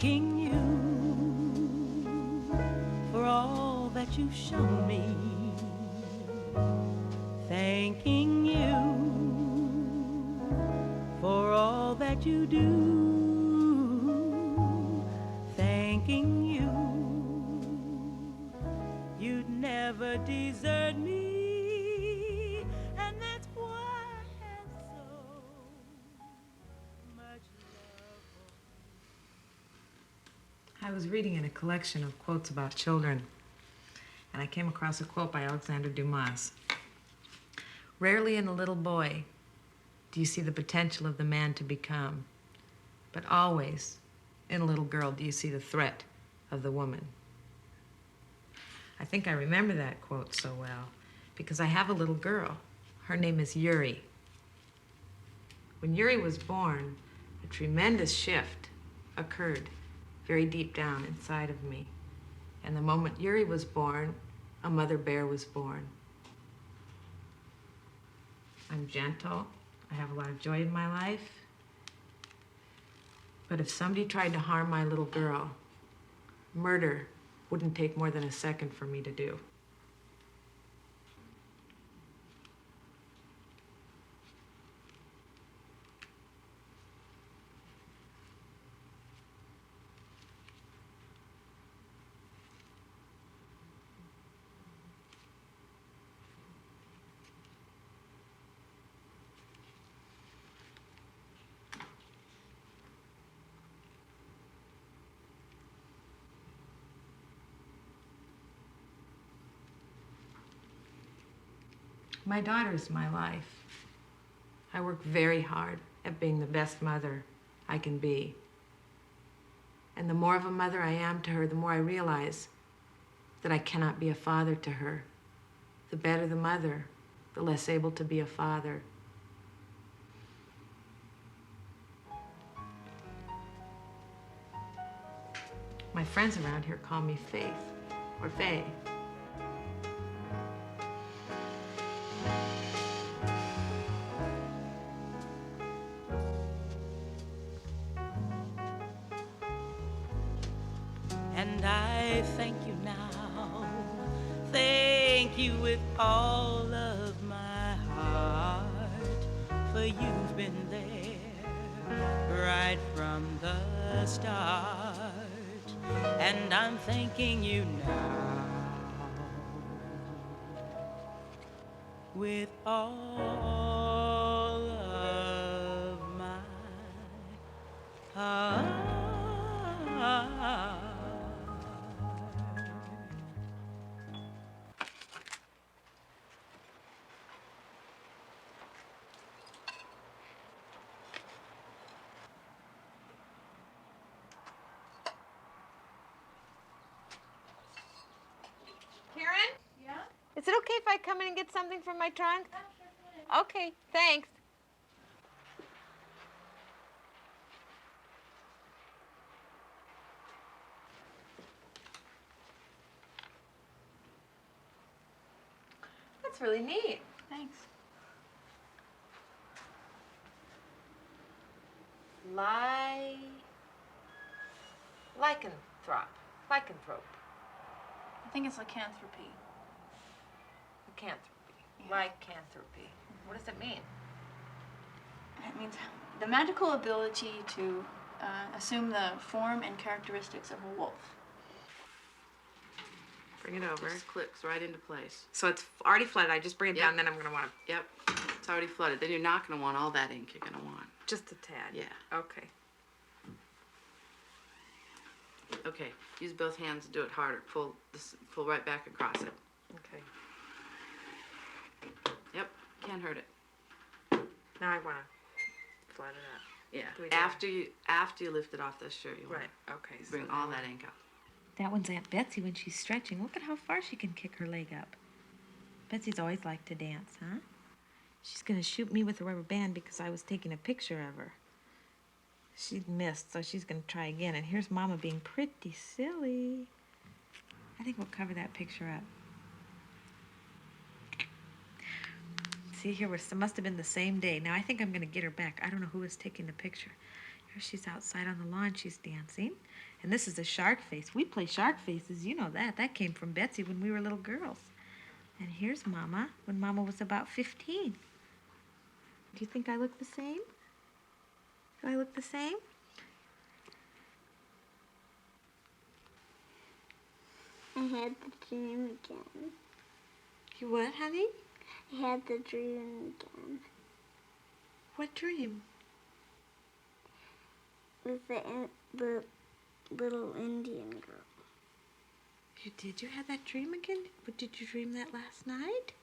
thanking you for all that you've shown me, thanking you for all that you do, thanking you. You'd never desert me, and that's why I have so much love for you. I was reading in a collection of quotes about children, and I came across a quote by Alexander Dumas. Rarely in a little boy do you see the potential of the man to become, but always in a little girl do you see the threat of the woman. I think I remember that quote so well because I have a little girl. Her name is Yuri. When Yuri was born, a tremendous shift occurred very deep down inside of me. And the moment Yuri was born, a mother bear was born. I'm gentle. I have a lot of joy in my life. But if somebody tried to harm my little girl, murder wouldn't take more than a second for me to do. My daughter is my life. I work very hard at being the best mother I can be. And the more of a mother I am to her, the more I realize that I cannot be a father to her. The better the mother, the less able to be a father. My friends around here call me Faith, or Faye. And I thank you now, thank you with all of my heart, for you've been there right from the start, and I'm thanking you now with all of my heart. Karen? Yeah? Is it okay if I come in and get something from my trunk? Oh, sure, come in. Okay, thanks. That's really neat. Thanks. Lycanthrope. I think it's lycanthropy. Lycanthropy. Yeah. Lycanthropy. What does it mean? It means the magical ability to assume the form and characteristics of a wolf. Bring it over. Just clicks right into place. So it's already flooded. I just bring it Yep. down, then I'm going to want to... Yep, it's already flooded. Then you're not going to want all that ink you're going to want. Just a tad. Yeah. Okay. Okay, use both hands to do it harder. Pull right back across it. Okay. Yep, can't hurt it. Now I want to flat it up. Yeah, Do we do after you lift it off the shirt, you want Right. Okay. to bring all that ink out. That one's Aunt Betsy when she's stretching. Look at how far she can kick her leg up. Betsy's always liked to dance, huh? She's gonna shoot me with a rubber band because I was taking a picture of her. She missed, so she's gonna try again. And here's Mama being pretty silly. I think we'll cover that picture up. See, here, it must have been the same day. Now, I think I'm gonna get her back. I don't know who was taking the picture. Here she's outside on the lawn. She's dancing. And this is a shark face. We play shark faces. You know that. That came from Betsy when we were little girls. And here's Mama when Mama was about 15. Do you think I look the same? Do I look the same? I had the dream again. You what, honey? I had the dream again. What dream? With the little Indian girl. You did? You had that dream again? But did you dream that last night?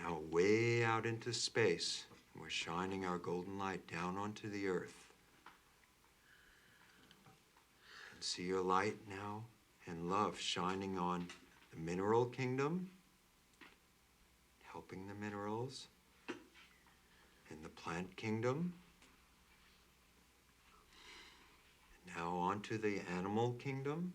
Now way out into space, we're shining our golden light down onto the earth. And see your light now and love shining on the mineral kingdom, helping the minerals, and the plant kingdom. And now onto the animal kingdom.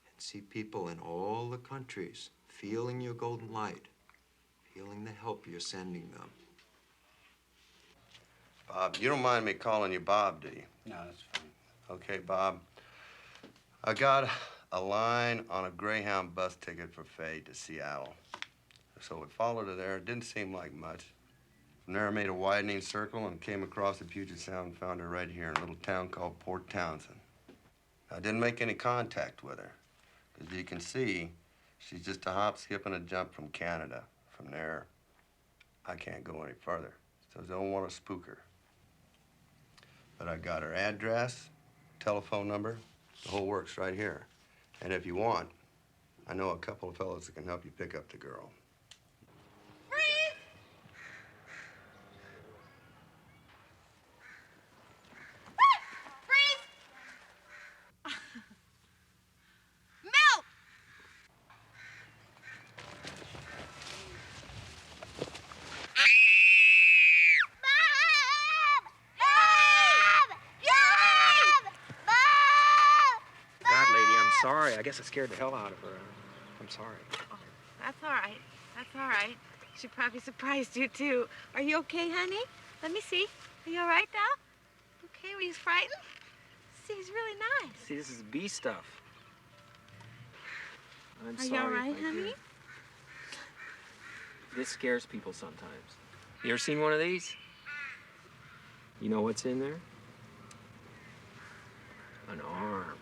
And see people in all the countries feeling your golden light, feeling the help you're sending them. Bob, you don't mind me calling you Bob, do you? No, that's fine. Okay, Bob. I got a line on a Greyhound bus ticket for Faye to Seattle. So we followed her there. It didn't seem like much. From there, I made a widening circle and came across the Puget Sound and found her right here in a little town called Port Townsend. I didn't make any contact with her. As you can see, she's just a hop, skip, and a jump from Canada. From there, I can't go any further. So I don't want to spook her. But I got her address, telephone number, the whole works right here. And if you want, I know a couple of fellows that can help you pick up the girl. Sorry, I guess I scared the hell out of her. I'm sorry. Oh, that's all right. That's all right. She probably surprised you, too. Are you okay, honey? Let me see. Are you all right now? Okay, were you frightened? See, he's really nice. See, this is B stuff. I'm Are sorry. you all right, my dear. honey? This scares people sometimes. You ever seen one of these? You know what's in there? An arm.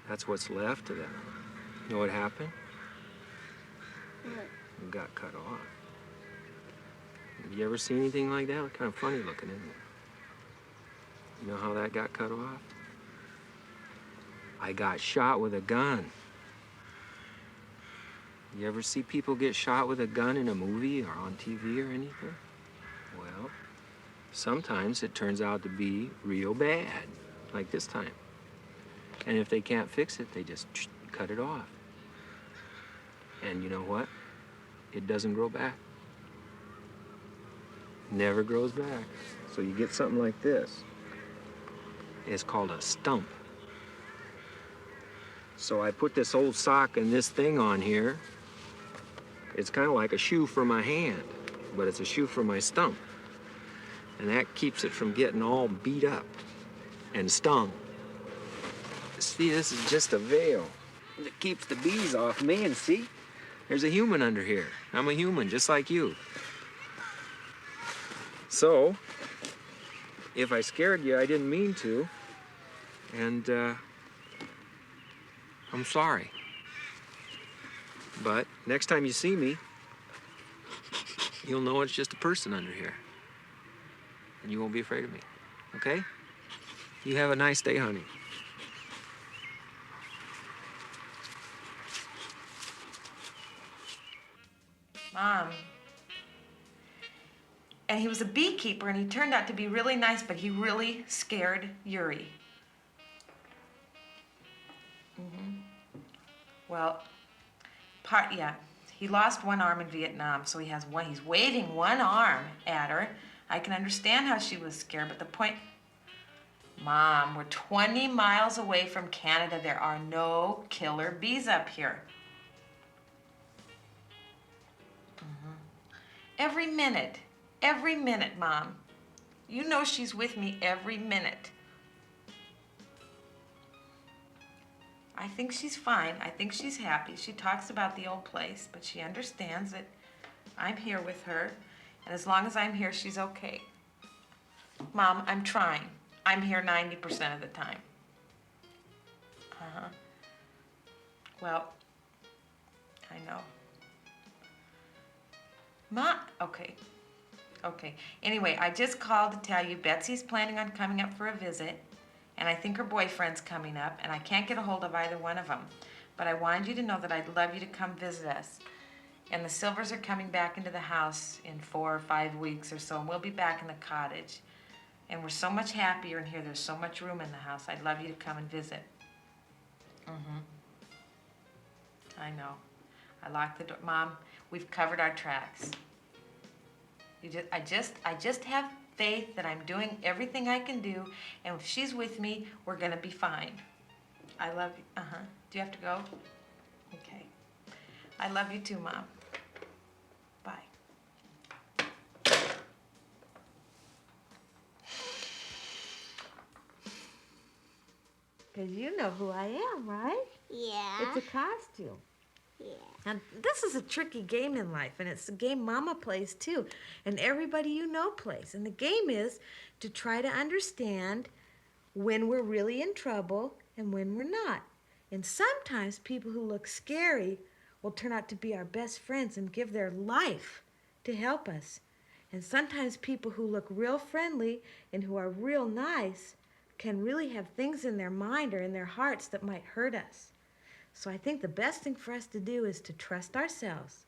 That's what's left of them. You know what happened? What? It got cut off. Have you ever seen anything like that? It's kind of funny looking, isn't it? You know how that got cut off? I got shot with a gun. You ever see people get shot with a gun in a movie or on TV or anything? Well, sometimes it turns out to be real bad, like this time. And if they can't fix it, they just cut it off. And you know what? It doesn't grow back. Never grows back. So you get something like this. It's called a stump. So I put this old sock and this thing on here. It's kind of like a shoe for my hand, but it's a shoe for my stump. And that keeps it from getting all beat up and stung. See, this is just a veil. It keeps the bees off me, and see? There's a human under here. I'm a human, just like you. So, if I scared you, I didn't mean to. And, I'm sorry. But next time you see me, you'll know it's just a person under here. And you won't be afraid of me, okay? You have a nice day, honey. Mom. And he was a beekeeper, and he turned out to be really nice, but he really scared Yuri. Well, yeah. He lost one arm in Vietnam, so he's waving one arm at her. I can understand how she was scared, but the point... Mom, we're 20 miles away from Canada. There are no killer bees up here. Every minute, Mom. You know she's with me every minute. I think she's fine. I think she's happy. She talks about the old place, but she understands that I'm here with her, and as long as I'm here, she's okay. Mom, I'm trying. I'm here 90% of the time. Well, I know. Okay. Anyway, I just called to tell you Betsy's planning on coming up for a visit, and I think her boyfriend's coming up, and I can't get a hold of either one of them. But I wanted you to know that I'd love you to come visit us. And the Silvers are coming back into the house in 4 or 5 weeks or so, and we'll be back in the cottage. And we're so much happier in here. There's so much room in the house. I'd love you to come and visit. I know. I locked the door. Mom, we've covered our tracks. I just have faith that I'm doing everything I can do, and if she's with me, we're gonna be fine. I love you. Do you have to go? Okay. I love you too, Mom. Bye. Because you know who I am, right? Yeah. It's a costume. Yeah. And this is a tricky game in life, and it's a game Mama plays too, and everybody you know plays. And the game is to try to understand when we're really in trouble and when we're not. And sometimes people who look scary will turn out to be our best friends and give their life to help us. And sometimes people who look real friendly and who are real nice can really have things in their mind or in their hearts that might hurt us. So I think the best thing for us to do is to trust ourselves.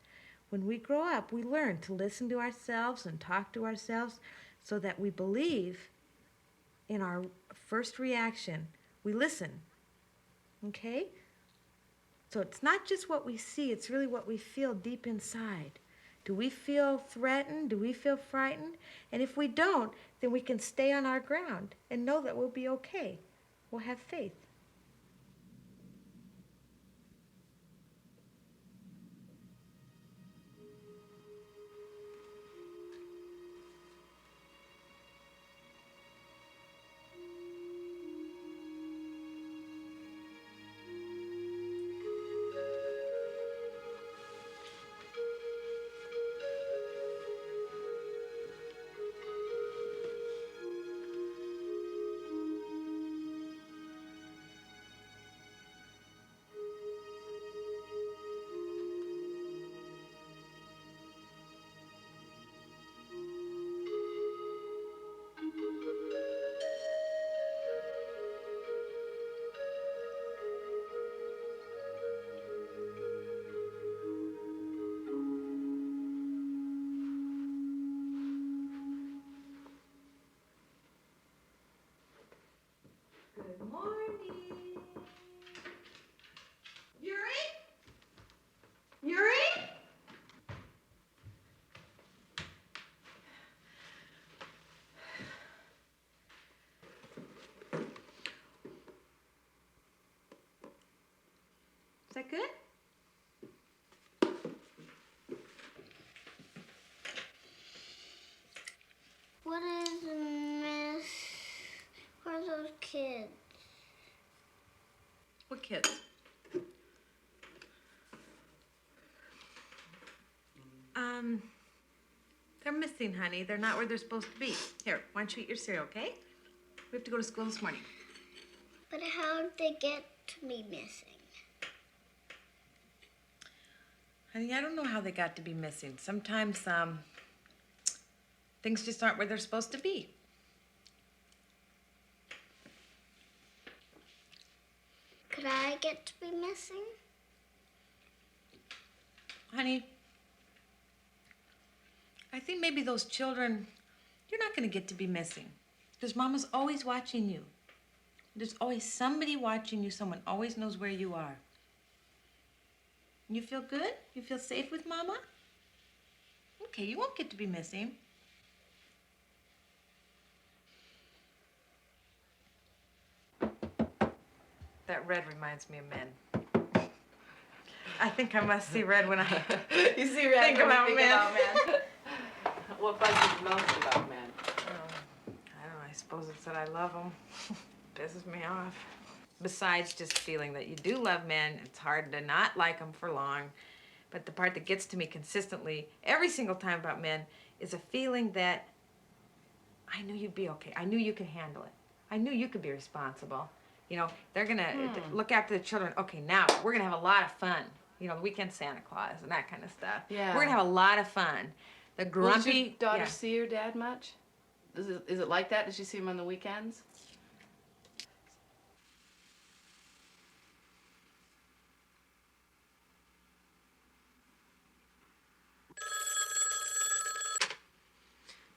When we grow up, we learn to listen to ourselves and talk to ourselves so that we believe in our first reaction. We listen, okay? So it's not just what we see, it's really what we feel deep inside. Do we feel threatened? Do we feel frightened? And if we don't, then we can stay on our ground and know that we'll be okay. We'll have faith. Good morning. Yuri? Yuri? Is that good? What is Miss? What are those kids? What kids? They're missing, honey. They're not where they're supposed to be. Here, why don't you eat your cereal, okay? We have to go to school this morning. But how did they get to be missing? Honey, I don't know how they got to be missing. Sometimes, things just aren't where they're supposed to be. Could I get to be missing? Honey, I think maybe those children, you're not going to get to be missing. Because Mama's always watching you. There's always somebody watching you. Someone always knows where you are. You feel good? You feel safe with Mama? Okay, you won't get to be missing. That red reminds me of men. I think I must see red when I You see red think when you about think men. about men. What bugs you most about men? I don't know, I suppose it's that I love them. Pisses me off. Besides just feeling that you do love men, it's hard to not like them for long. But the part that gets to me consistently, every single time about men, is a feeling that I knew you'd be okay. I knew you could handle it. I knew you could be responsible. You know, they're gonna look after the children. Okay, now we're gonna have a lot of fun. You know, the weekend Santa Claus and that kind of stuff. Yeah. We're gonna have a lot of fun. The grumpy. Does your daughter yeah. see your dad much? Is it like that? Does she see him on the weekends?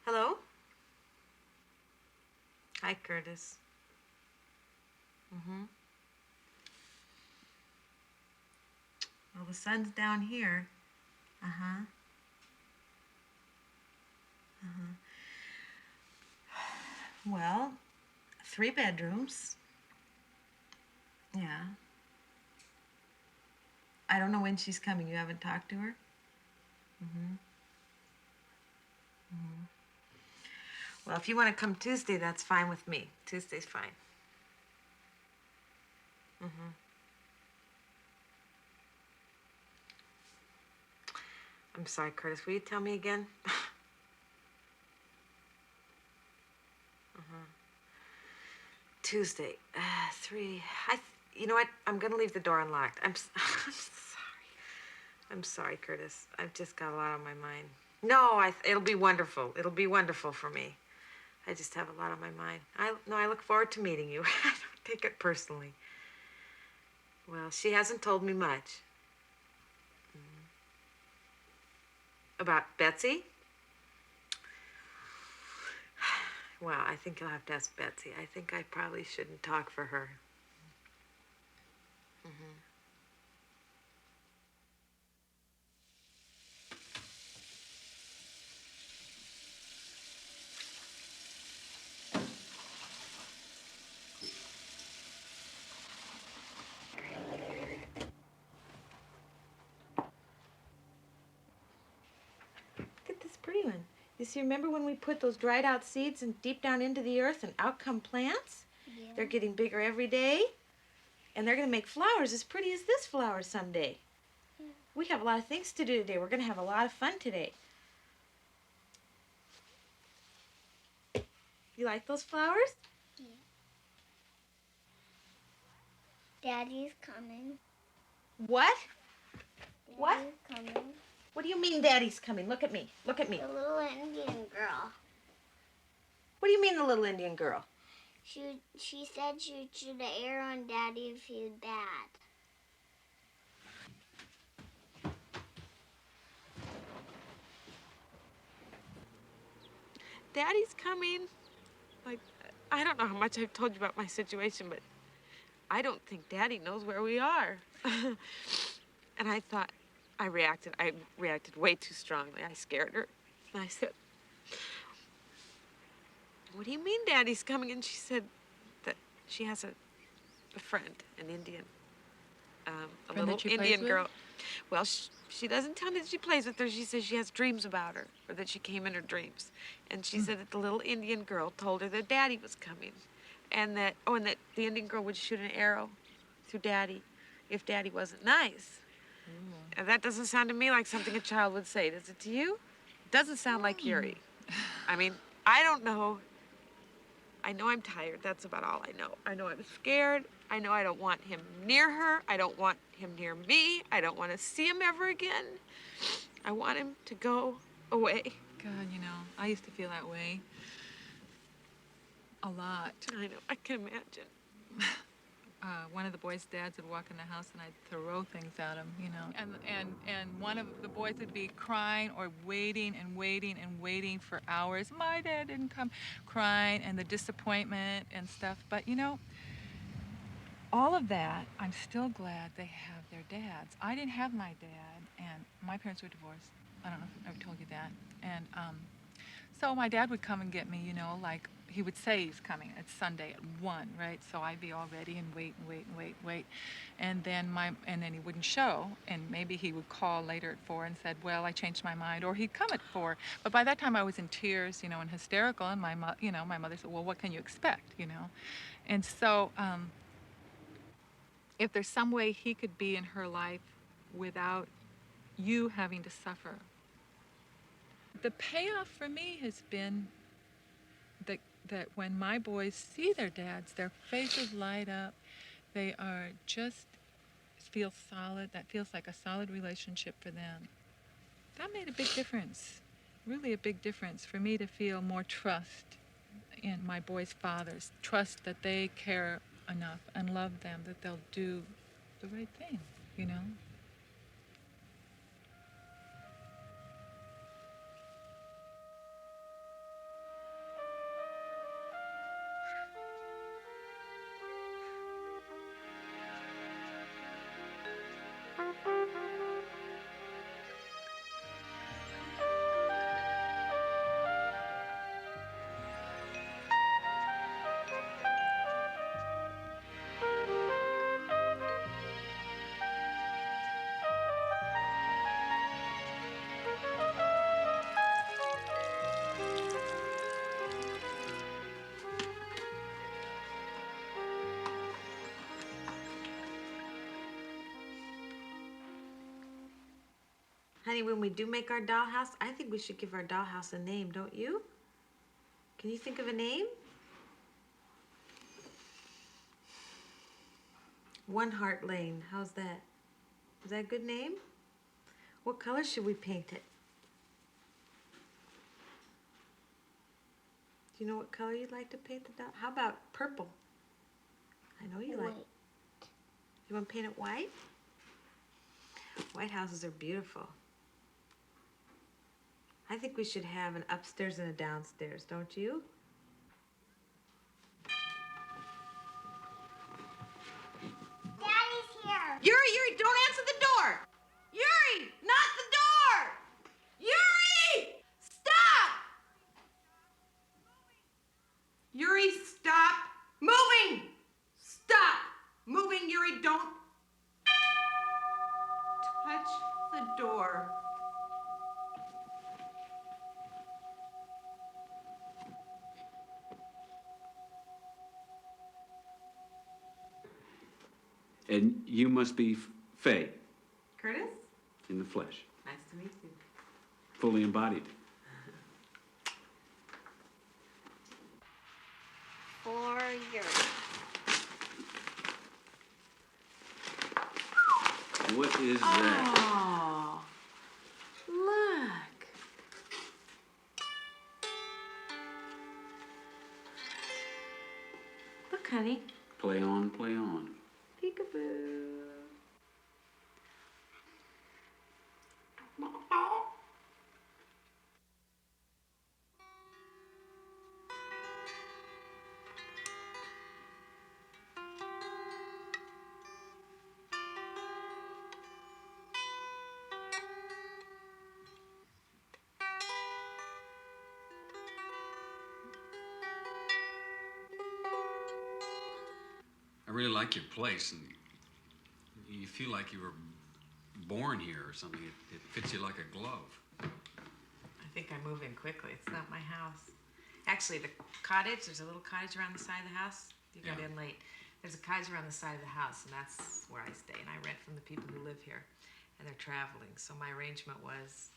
Hello? Hi, Curtis. Well, the sun's down here. Well, 3 bedrooms. Yeah. I don't know when she's coming. You haven't talked to her? Well, if you want to come Tuesday, that's fine with me. Tuesday's fine. I'm sorry, Curtis. Will you tell me again? Tuesday, 3. You know what? I'm gonna leave the door unlocked. I'm sorry. I'm sorry, Curtis. I've just got a lot on my mind. No, it'll be wonderful. It'll be wonderful for me. I just have a lot on my mind. I look forward to meeting you. I don't take it personally. Well, she hasn't told me much. About Betsy? Well, I think you'll have to ask Betsy. I think I probably shouldn't talk for her. Look at this pretty one. You see, remember when we put those dried out seeds deep down into the earth and out come plants? Yeah. They're getting bigger every day. And they're going to make flowers as pretty as this flower someday. Yeah. We have a lot of things to do today. We're going to have a lot of fun today. You like those flowers? Yeah. Daddy's coming. What? Daddy's What? coming. What do you mean Daddy's coming? Look at me. Look at me. The little Indian girl. What do you mean the little Indian girl? She said she'd shoot an arrow on Daddy if he was bad. Daddy's coming. Like, I don't know how much I've told you about my situation, but I don't think Daddy knows where we are. And I thought, I reacted way too strongly. I scared her. And I said, what do you mean Daddy's coming? And she said that she has a friend, an Indian, a little Indian girl. Well, she doesn't tell me that she plays with her. She says she has dreams about her, or that she came in her dreams. And she said that the little Indian girl told her that Daddy was coming. And that the Indian girl would shoot an arrow through Daddy if Daddy wasn't nice. And that doesn't sound to me like something a child would say. Does it to you? It doesn't sound like Yuri. I mean, I don't know. I know I'm tired. That's about all I know. I know I'm scared. I know I don't want him near her. I don't want him near me. I don't want to see him ever again. I want him to go away. God, you know, I used to feel that way a lot. I know, I can imagine. One of the boys' dads would walk in the house and I'd throw things at him, you know. And one of the boys would be crying or waiting and waiting and waiting for hours. My dad didn't come, crying, and the disappointment and stuff. But, you know, all of that, I'm still glad they have their dads. I didn't have my dad, and my parents were divorced. I don't know if I ever told you that. And so my dad would come and get me, you know, like he would say he's coming. It's Sunday at 1, right? So I'd be all ready and wait and wait and wait and wait. And then he wouldn't show. And maybe he would call later at 4 and said, well, I changed my mind. Or he'd come at 4. But by that time I was in tears, you know, and hysterical. And my mother said, well, what can you expect, you know? And so if there's some way he could be in her life without you having to suffer. The payoff for me has been that when my boys see their dads, their faces light up. They are just feel solid. That feels like a solid relationship for them. That made a big difference, really a big difference for me to feel more trust in my boys' fathers, trust that they care enough and love them that they'll do the right thing, you know? Honey, when we do make our dollhouse, I think we should give our dollhouse a name, don't you? Can you think of a name? One Heart Lane, how's that? Is that a good name? What color should we paint it? Do you know what color you'd like to paint the doll? How about purple? I know you like. White. You want to paint it white? White houses are beautiful. I think we should have an upstairs and a downstairs, don't you? Daddy's here. Yuri, don't answer the door! Yuri, not the door! Yuri! Stop! Yuri, stop moving! Stop moving, Yuri, don't touch the door. And you must be Faye, Curtis? in the flesh, Nice to meet you. fully embodied. For Yuri. What is that? Oh, look. Look, honey. Play on, play on. Peekaboo. I really like your place, and you feel like you were born here or something. It fits you like a glove. I think I'm moving quickly. It's not my house. Actually, the cottage, there's a little cottage around the side of the house. You got in late. There's a cottage around the side of the house, and that's where I stay. And I rent from the people who live here, and they're traveling. So my arrangement was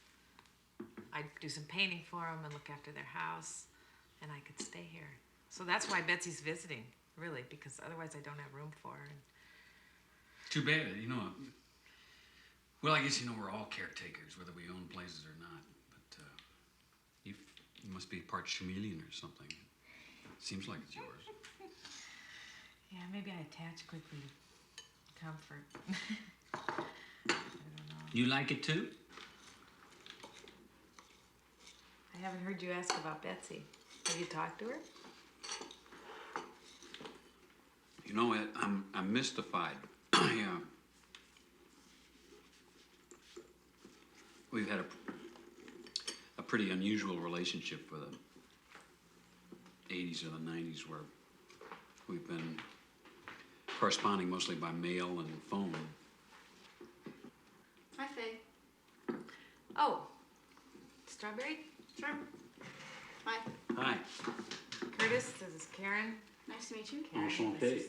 I'd do some painting for them and look after their house, and I could stay here. So that's why Betsy's visiting, really, because otherwise I don't have room for her. Too bad, you know. Well, I guess, you know, we're all caretakers, whether we own places or not. But you must be part chameleon or something. Seems like it's yours. Yeah, maybe I attach quickly to comfort. I don't know. You like it too? I haven't heard you ask about Betsy. Have you talked to her? You know, I'm mystified. we've had a pretty unusual relationship for the 80s or the 90s, where we've been corresponding mostly by mail and phone. Hi, Faye. Oh, Strawberry? Sure. Hi. Hi. Curtis, this is Karen. Nice to meet you. Enchanté.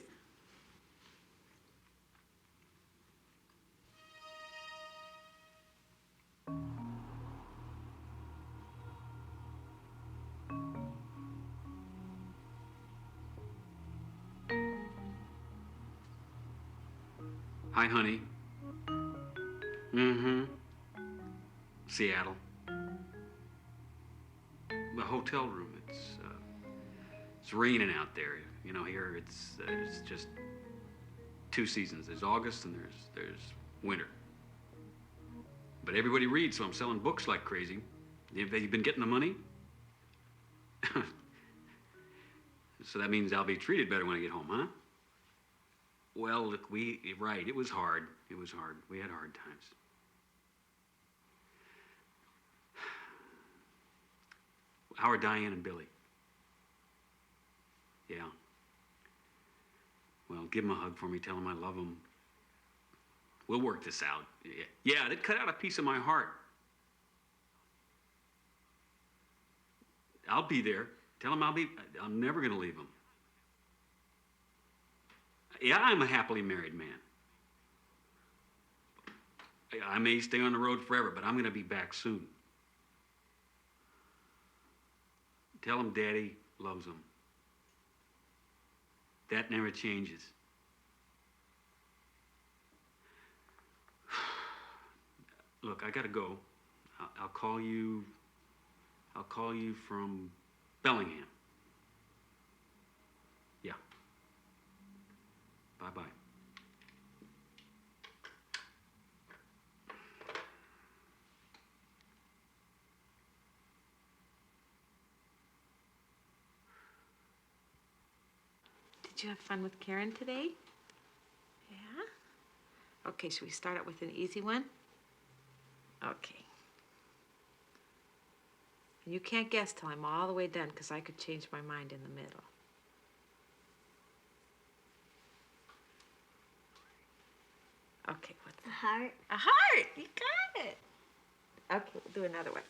Hi, honey. Mm-hmm. Seattle. The hotel room. It's raining out there. You know, here it's just 2 seasons. There's August and there's winter. But everybody reads, so I'm selling books like crazy. Have you been getting the money? So that means I'll be treated better when I get home, huh? Well, look, right, it was hard. It was hard. We had hard times. How are Diane and Billy? Yeah. Well, give them a hug for me. Tell them I love them. We'll work this out. Yeah, they cut out a piece of my heart. I'll be there. Tell them I'm never going to leave them. Yeah, I'm a happily married man. I may stay on the road forever, but I'm going to be back soon. Tell them Daddy loves them. That never changes. Look, I gotta go. I'll call you from Bellingham. Yeah. Bye-bye. Did you have fun with Karen today? Yeah? Okay, should we start out with an easy one? Okay. And you can't guess till I'm all the way done, because I could change my mind in the middle. Okay, what's A heart. a heart? You got it. Okay, we'll do another one.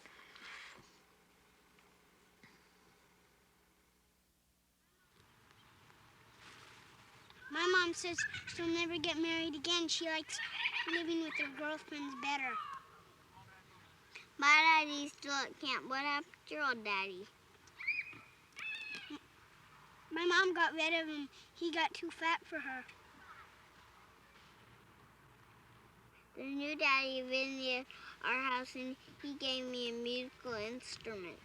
My mom says she'll never get married again. She likes living with her girlfriends better. My daddy's still at camp. What happened to your old daddy? My mom got rid of him. He got too fat for her. The new daddy visited our house and he gave me a musical instrument.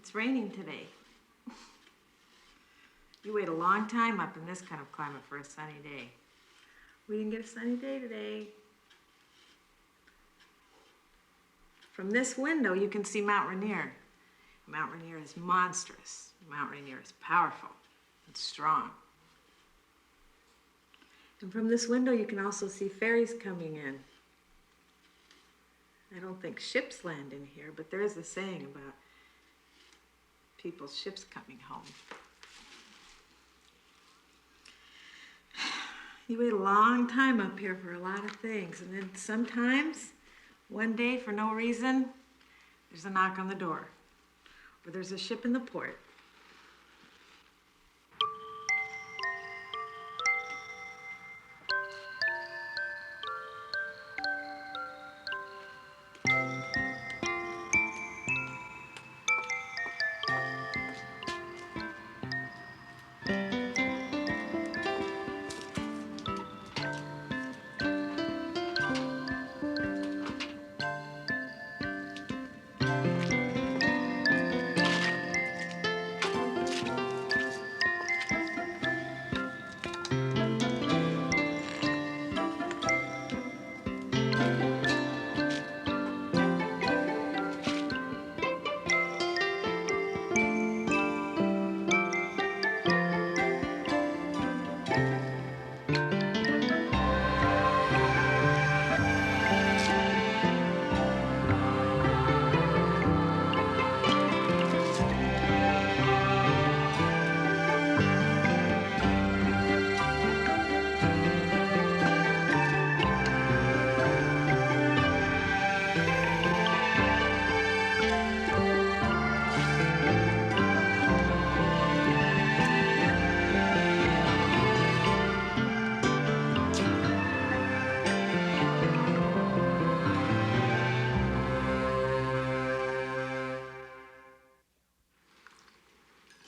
It's raining today. You wait a long time up in this kind of climate for a sunny day. We didn't get a sunny day today. From this window, you can see Mount Rainier. Mount Rainier is monstrous. Mount Rainier is powerful and strong. And from this window, you can also see ferries coming in. I don't think ships land in here, but there is a saying about people's ships coming home. You wait a long time up here for a lot of things, and then sometimes, one day, for no reason, there's a knock on the door, or there's a ship in the port.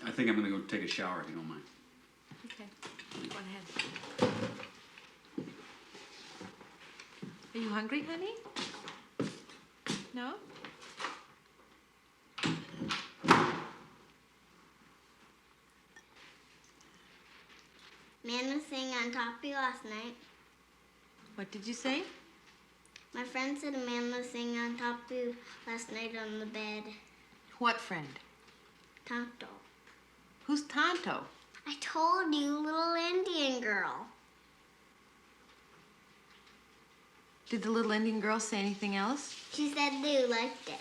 I think I'm gonna go take a shower if you don't mind. Okay, go ahead. Are you hungry, honey? No? Man was sitting on top of you last night. What did you say? My friend said a man was sitting on top of you last night on the bed. What friend? Tonto. Who's Tonto? I told you, little Indian girl. Did the little Indian girl say anything else? She said Lou liked it.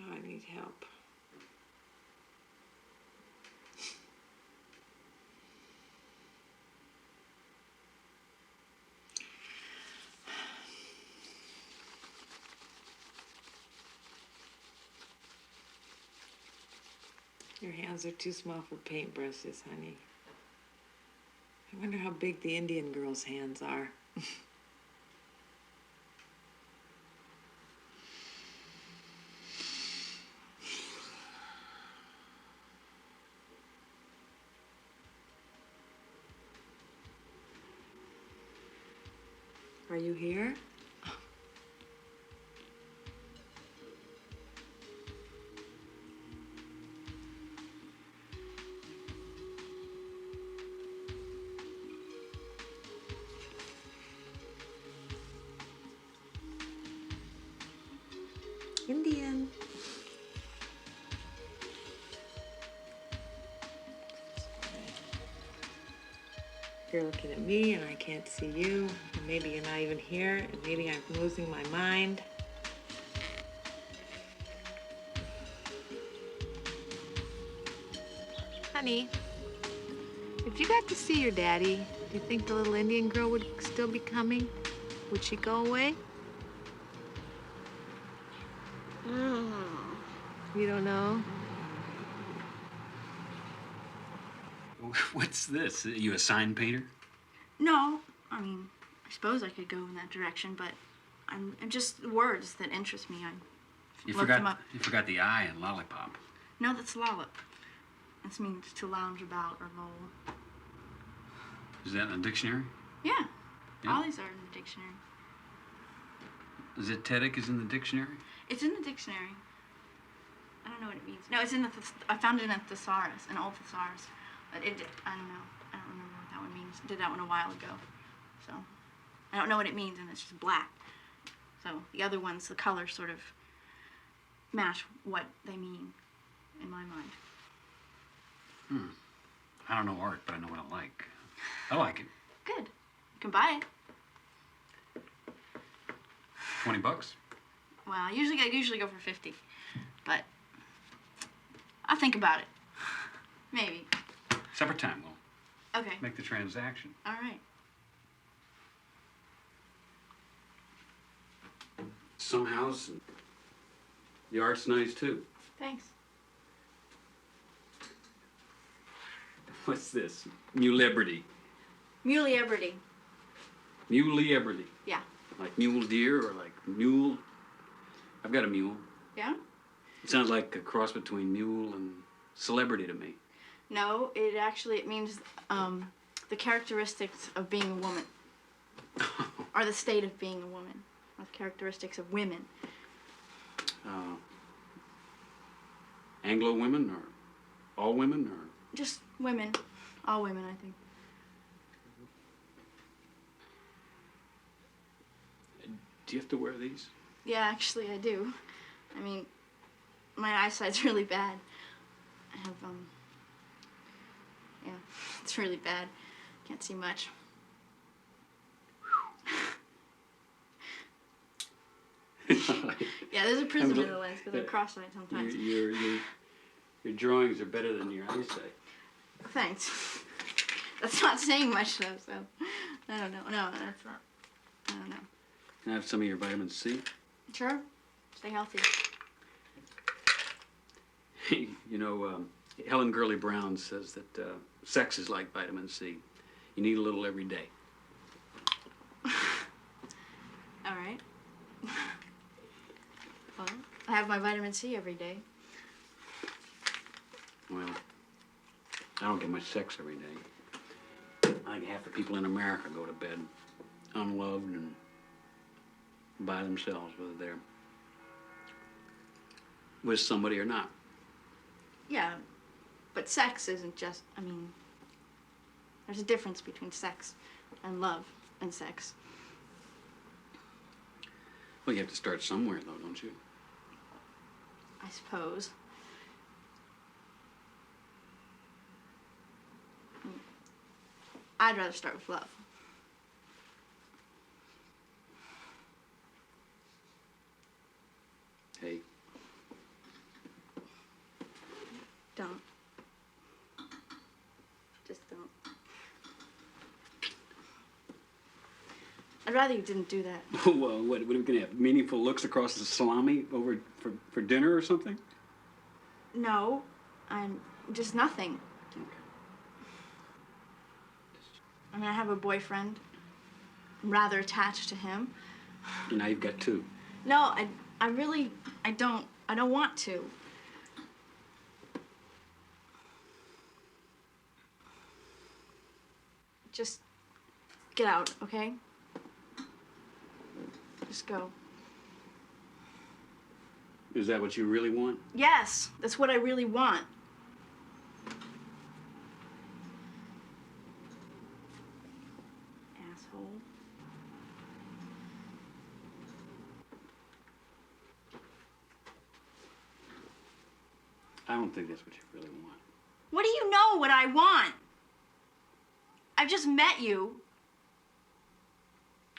Oh, I need help. Your hands are too small for paintbrushes, honey. I wonder how big the Indian girl's hands are. Are you here? Indian. You're looking at me and I can't see you. And maybe you're not even here, and maybe I'm losing my mind. Honey, if you got to see your daddy, do you think the little Indian girl would still be coming? Would she go away? You don't know? What's this? Are you a sign painter? No, I mean, I suppose I could go in that direction, but I'm just words that interest me. I looked them up. You forgot the I in lollipop. No, that's lollop. This means to lounge about or loll. Is that in the dictionary? Yeah, Yeah. all these are in the dictionary. Zetetic is in the dictionary? It's in the dictionary. I don't know what it means. No, it's in the. I found it in a thesaurus, an old thesaurus, but it. I don't know. I don't remember what that one means. I did that one a while ago, so I don't know what it means, and it's just black. So the other ones, the colors sort of match what they mean in my mind. I don't know art, but I know what I like. I like it. Good. You can buy it. $20? Well, I usually go for 50, but I'll think about it. Maybe. Separate time, we'll Okay. make the transaction. All right. Some house, and the art's nice too. Thanks. What's this? Mulebrity. Muley-eberty. Muley-eberty. Yeah. Like mule deer or like mule. I've got a mule. Yeah? It sounds like a cross between mule and celebrity to me. No, it means the characteristics of being a woman. Or the state of being a woman. Or the characteristics of women. Anglo women or all women or? Just women. All women, I think. Do you have to wear these? Yeah, actually, I do. I mean, my eyesight's really bad. I have, yeah, it's really bad. Can't see much. Yeah, there's a prism in the lens because I'm cross-eyed sometimes. Your drawings are better than your eyesight. Thanks. That's not saying much, though, so I don't know. No, that's not. I don't know. Can I have some of your vitamin C? Sure. Stay healthy. You know, Helen Gurley Brown says that sex is like vitamin C. You need a little every day. All right. Well, I have my vitamin C every day. Well, I don't get much sex every day. I think half the people in America go to bed unloved and by themselves, whether they're with somebody or not. Yeah, but sex isn't just, I mean, there's a difference between sex and love and sex. Well, you have to start somewhere, though, don't you? I suppose. I'd rather start with love. Hey. Don't. Just don't. I'd rather you didn't do that. Well, what are we going to have? Meaningful looks across the salami over for dinner or something? No, I'm just nothing. Okay. I mean, I have a boyfriend. I'm rather attached to him. And now you've got two. No, I really, I don't want to. Just get out, okay? Just go. Is that what you really want? Yes, that's what I really want. Asshole. I don't think that's what you really want. What do you know what I want? I've just met you.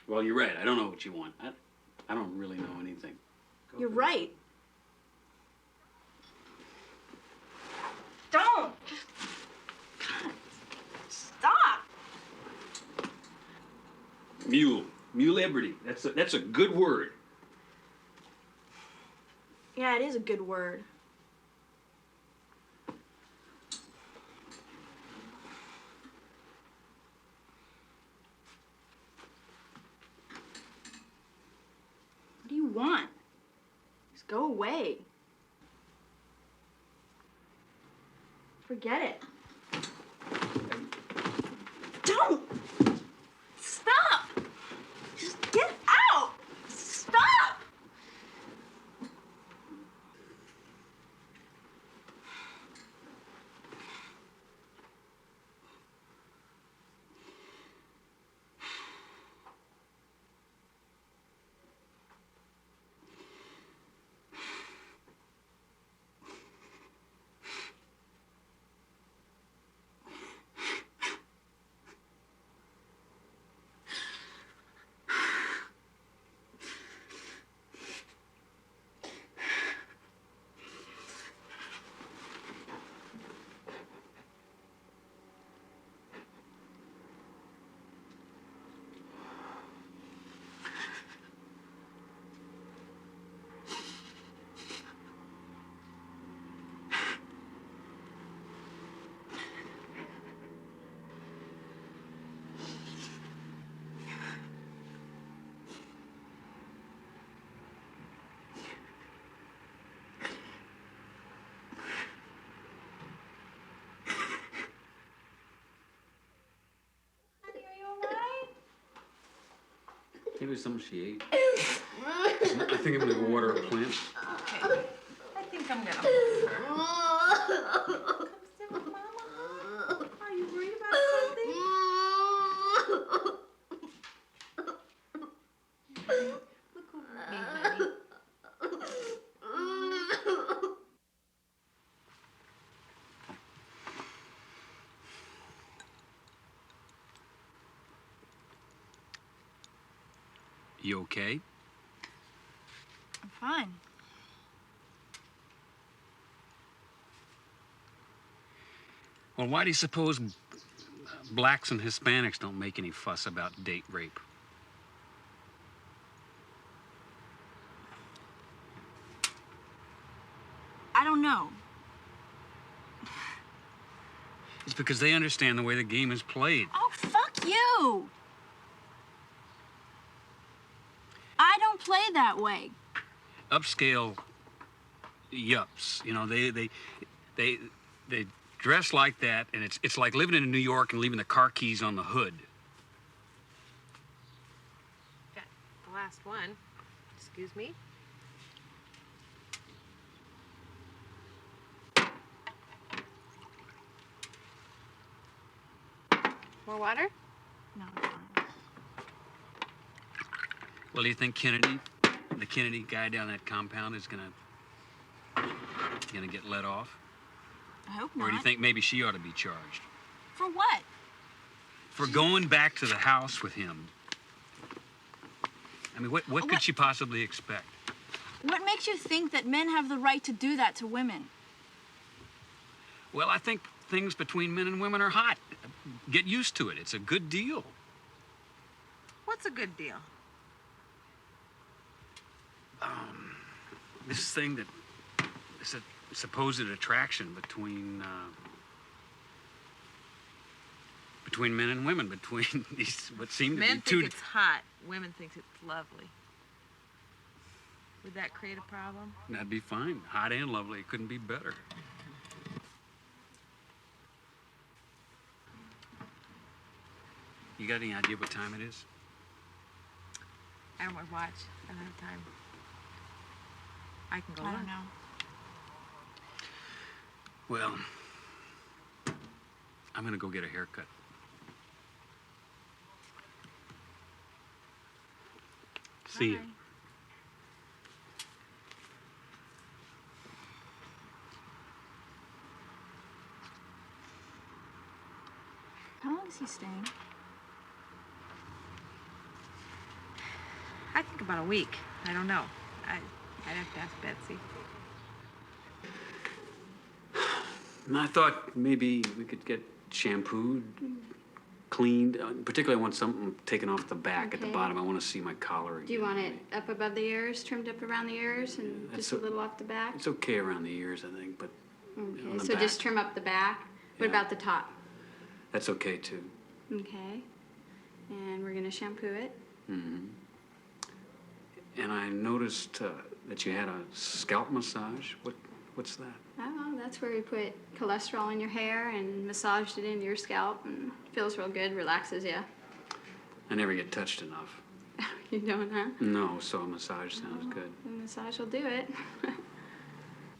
Well, you're right. I don't know what you want. I don't really know anything. You're right. Don't. Just... God. Stop. Mule. Mule-liberty. That's a good word. Yeah, it is a good word. What do you want? Just go away. Forget it. Don't! Stop! Just get out! Stop! Maybe it was something she ate. I think I'm gonna go water a plant. Okay. I think I'm gonna hold her. Come sit with Mama. Are you worried about something? Look over at me, honey. You okay? I'm fine. Well, why do you suppose blacks and Hispanics don't make any fuss about date rape? I don't know. It's because they understand the way the game is played. Oh, fuck you! I don't play that way. Upscale yups, you know, they dress like that, and it's like living in New York and leaving the car keys on the hood. Got the last one. Excuse me. More water? No, it's fine. Well, do you think the Kennedy guy down that compound is gonna get let off? I hope not. Or do you think maybe she ought to be charged? For what? For going back to the house with him. I mean, what could she possibly expect? What makes you think that men have the right to do that to women? Well, I think things between men and women are hot. Get used to it. It's a good deal. What's a good deal? This thing that is a supposed attraction between men and women, between these what seem to Men be two. think it's hot. Women think it's lovely. Would that create a problem? That'd be fine. Hot and lovely. It couldn't be better. You got any idea what time it is? I don't want to watch. I don't have time. I can go I look. don't know. Well, I'm gonna go get a haircut. See you. Bye. How long is he staying? I think about a week. I don't know. I'd have to ask Betsy. And I thought maybe we could get shampooed, cleaned. Particularly, I want something taken off the back at the Okay. bottom. I want to see my collar again. Do you want it up above the ears, trimmed up around the ears, and That's just a little off the back? It's okay around the ears, I think, but Okay, on the so just back. trim up the back. What Yeah. about the top? That's okay too. Okay. And we're gonna shampoo it. Mm-hmm. And I noticed that you had a scalp massage. What's that? Oh, that's where we put cholesterol in your hair and massaged it into your scalp, and feels real good, relaxes you. I never get touched enough. You don't, huh? No, so a massage sounds good. The massage will do it.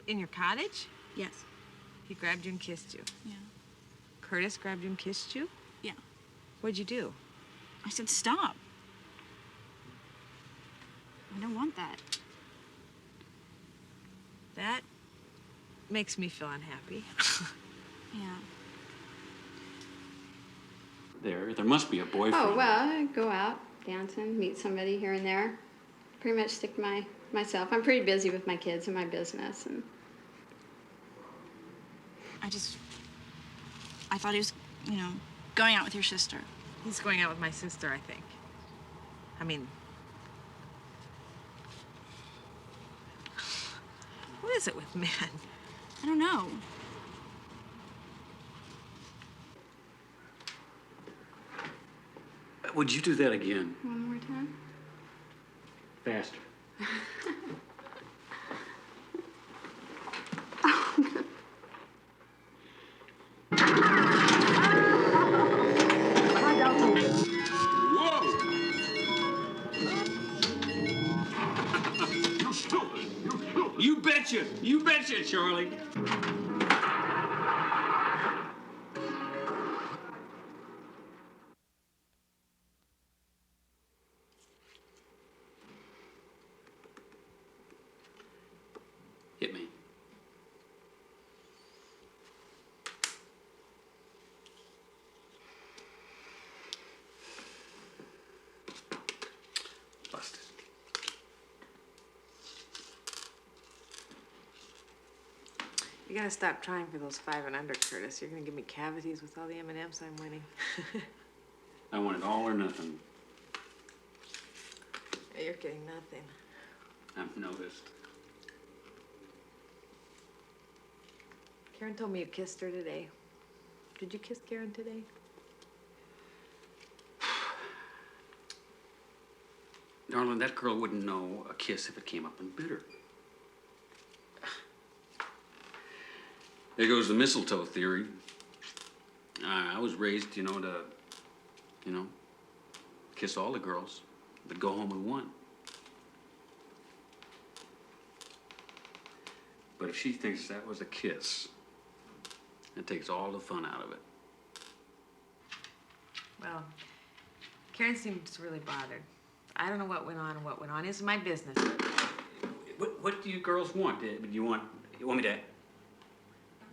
In your cottage? Yes. He grabbed you and kissed you. Yeah. Curtis grabbed you and kissed you? Yeah. What'd you do? I said, stop. I don't want that. That makes me feel unhappy. Yeah. There must be a boyfriend. Oh, well, I go out, dancing, meet somebody here and there. Pretty much stick to myself. I'm pretty busy with my kids and my business, and I thought he was, going out with your sister. He's going out with my sister, I think. I mean, what is it with men? I don't know. Would you do that again? One more time. Faster. You betcha, Charlie. Hit me. Busted. You gotta stop trying for those 5 and under, Curtis. You're gonna give me cavities with all the M&Ms I'm winning. I want it all or nothing. You're getting nothing. I've noticed. Karen told me you kissed her today. Did you kiss Karen today? Darling, that girl wouldn't know a kiss if it came up and bit her. There goes the mistletoe theory. I was raised, to, kiss all the girls, but go home with one. But if she thinks that was a kiss, it takes all the fun out of it. Well, Karen seems really bothered. I don't know what went on and what went on. It's my business. What do you girls want? You want me to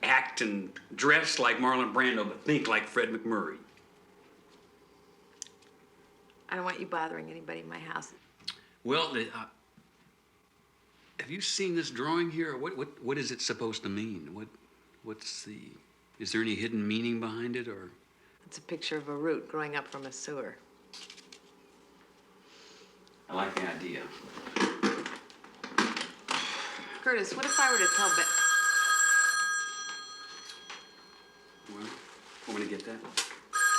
act and dress like Marlon Brando, but think like Fred McMurray? I don't want you bothering anybody in my house. Well, have you seen this drawing here? What is it supposed to mean? Is there any hidden meaning behind it, or? It's a picture of a root growing up from a sewer. I like the idea. Curtis, what if I were to tell Well, want me to get that?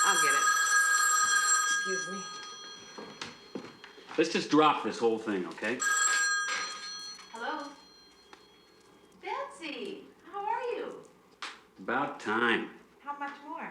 I'll get it. Excuse me. Let's just drop this whole thing, okay? Hello? Betsy, how are you? About time. How much more?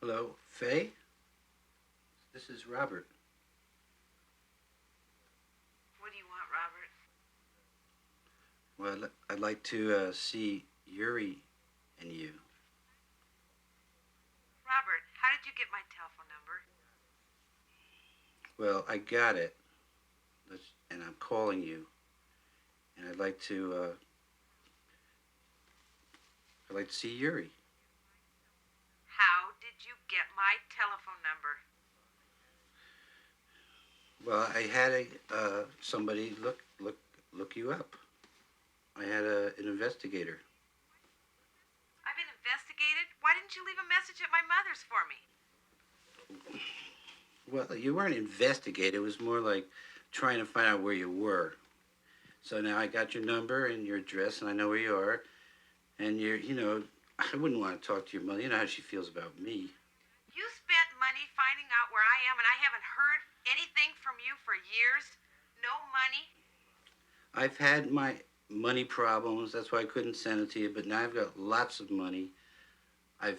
Hello, Faye? This is Robert. What do you want, Robert? Well, I'd like to see Yuri and you. Robert, how did you get my telephone number? Well, I got it, and I'm calling you. And I'd like to see Yuri. How did you get my telephone number? Well, I had somebody look you up. I had an investigator. I've been investigated? Why didn't you leave a message at my mother's for me? Well, you weren't investigated. It was more like trying to find out where you were. So now I got your number and your address, and I know where you are. And I wouldn't want to talk to your mother. You know how she feels about me. You spent money finding out where I am, and I haven't heard anything from you for years? No money? I've had my money problems. That's why I couldn't send it to you. But now I've got lots of money. I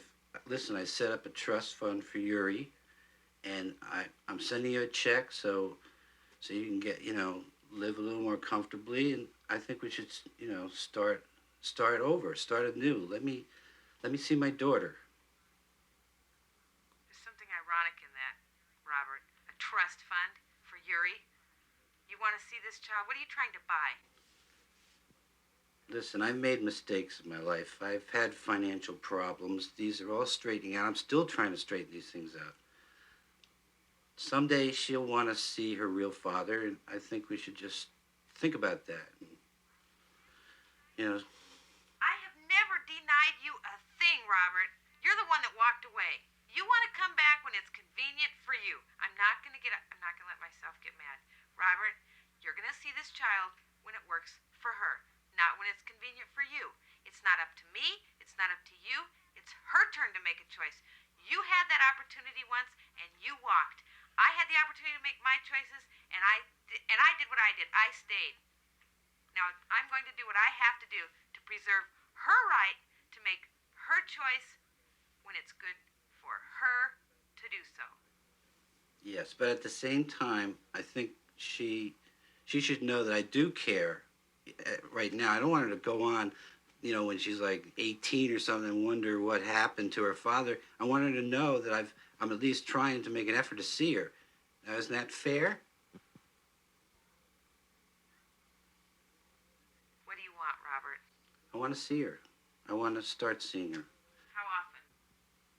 set up a trust fund for Yuri, and I'm sending you a check so you can get, live a little more comfortably. And I think we should, start over, start anew. Let me see my daughter. There's something ironic in that, Robert. A trust fund for Yuri. You want to see this child? What are you trying to buy? Listen, I've made mistakes in my life. I've had financial problems. These are all straightening out. I'm still trying to straighten these things out. Someday she'll want to see her real father, and I think we should just think about that. I have never denied you a thing, Robert. You're the one that walked away. You want to come back when it's convenient for you. I'm not going to let myself get mad. Robert, you're going to see this child when it works for her, not when it's convenient for you. It's not up to me. It's not up to you. It's her turn to make a choice. You had that opportunity once, and you walked. I had the opportunity to make my choices, and I did what I did. I stayed. Now, I'm going to do what I have to do to preserve her right to make her choice when it's good for her to do so. Yes, but at the same time, I think she should know that I do care right now. I don't want her to go on, when she's like 18 or something and wonder what happened to her father. I want her to know that I'm at least trying to make an effort to see her. Now, isn't that fair? What do you want, Robert? I want to see her. I want to start seeing her. How often?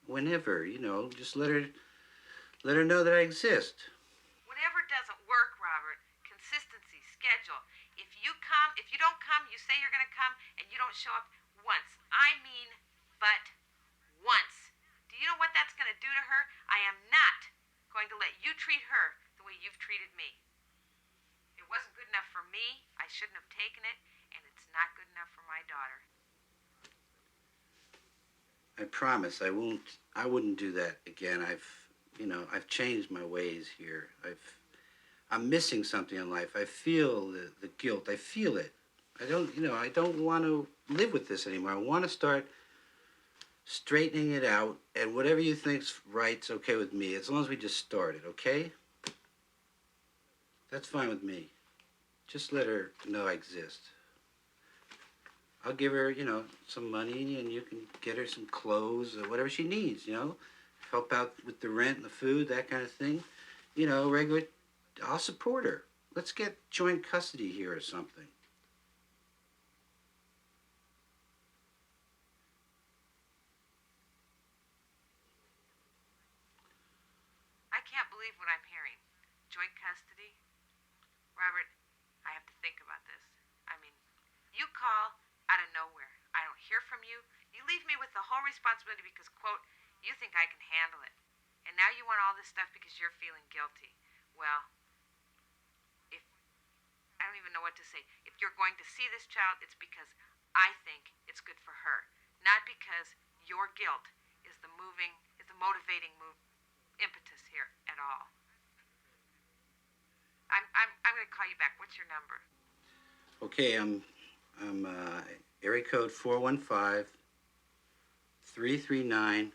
Whenever, just let her know that I exist. Whatever doesn't work, Robert. Consistency, schedule. If you don't come, you say you're going to come, and you don't show up once. I mean, but once. Do you know what that's going to do to her? I am not going to let you treat her the way you've treated me. It wasn't good enough for me. I shouldn't have taken it, and it's not good enough for my daughter. I promise I wouldn't do that again. I've changed my ways here. I'm missing something in life. I feel the guilt. I feel it. I don't want to live with this anymore. I want to start straightening it out, and whatever you think's right's okay with me, as long as we just start it, okay? That's fine with me. Just let her know I exist. I'll give her, some money, and you can get her some clothes or whatever she needs, help out with the rent and the food, that kind of thing. Regular, I'll support her. Let's get joint custody here or something. I can't believe what I'm hearing. Joint custody? Robert, I have to think about this. I mean, you call out of nowhere. I don't hear from you. You leave me with the whole responsibility because, quote, you think I can handle it. And now you want all this stuff because you're feeling guilty. Well, I don't even know what to say. If you're going to see this child, it's because I think it's good for her. Not because your guilt is the motivating impetus here at all. I'm going to call you back. What's your number? Okay, I'm area code 415-339-1414.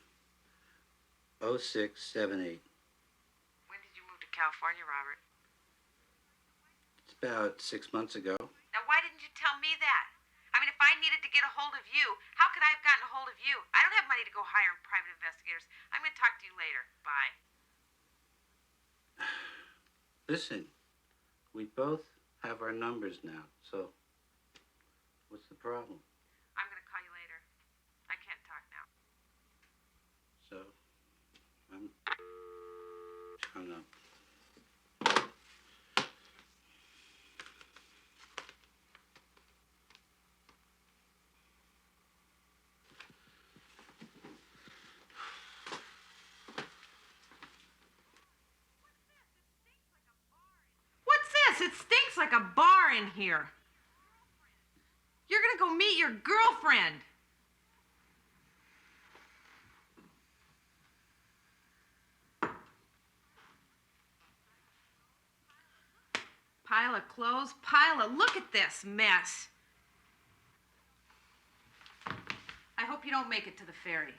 0678. When did you move to California, Robert? It's about 6 months ago. Now, why didn't you tell me that? I mean, if I needed to get a hold of you, how could I have gotten a hold of you? I don't have money to go hire private investigators. I'm going to talk to you later. Bye. Listen, we both have our numbers now, so what's the problem? I'm going to call you later. I can't talk now. So, I'm hung up. What's this? It stinks like a bar in here. You're going to go meet your girlfriend. Pile of clothes, look at this mess. I hope you don't make it to the ferry.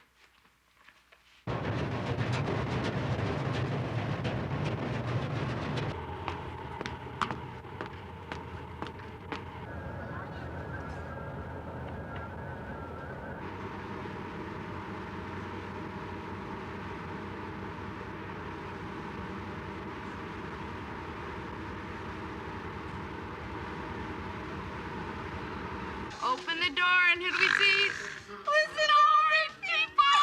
Open the door and who do we see? Listen, all right, people.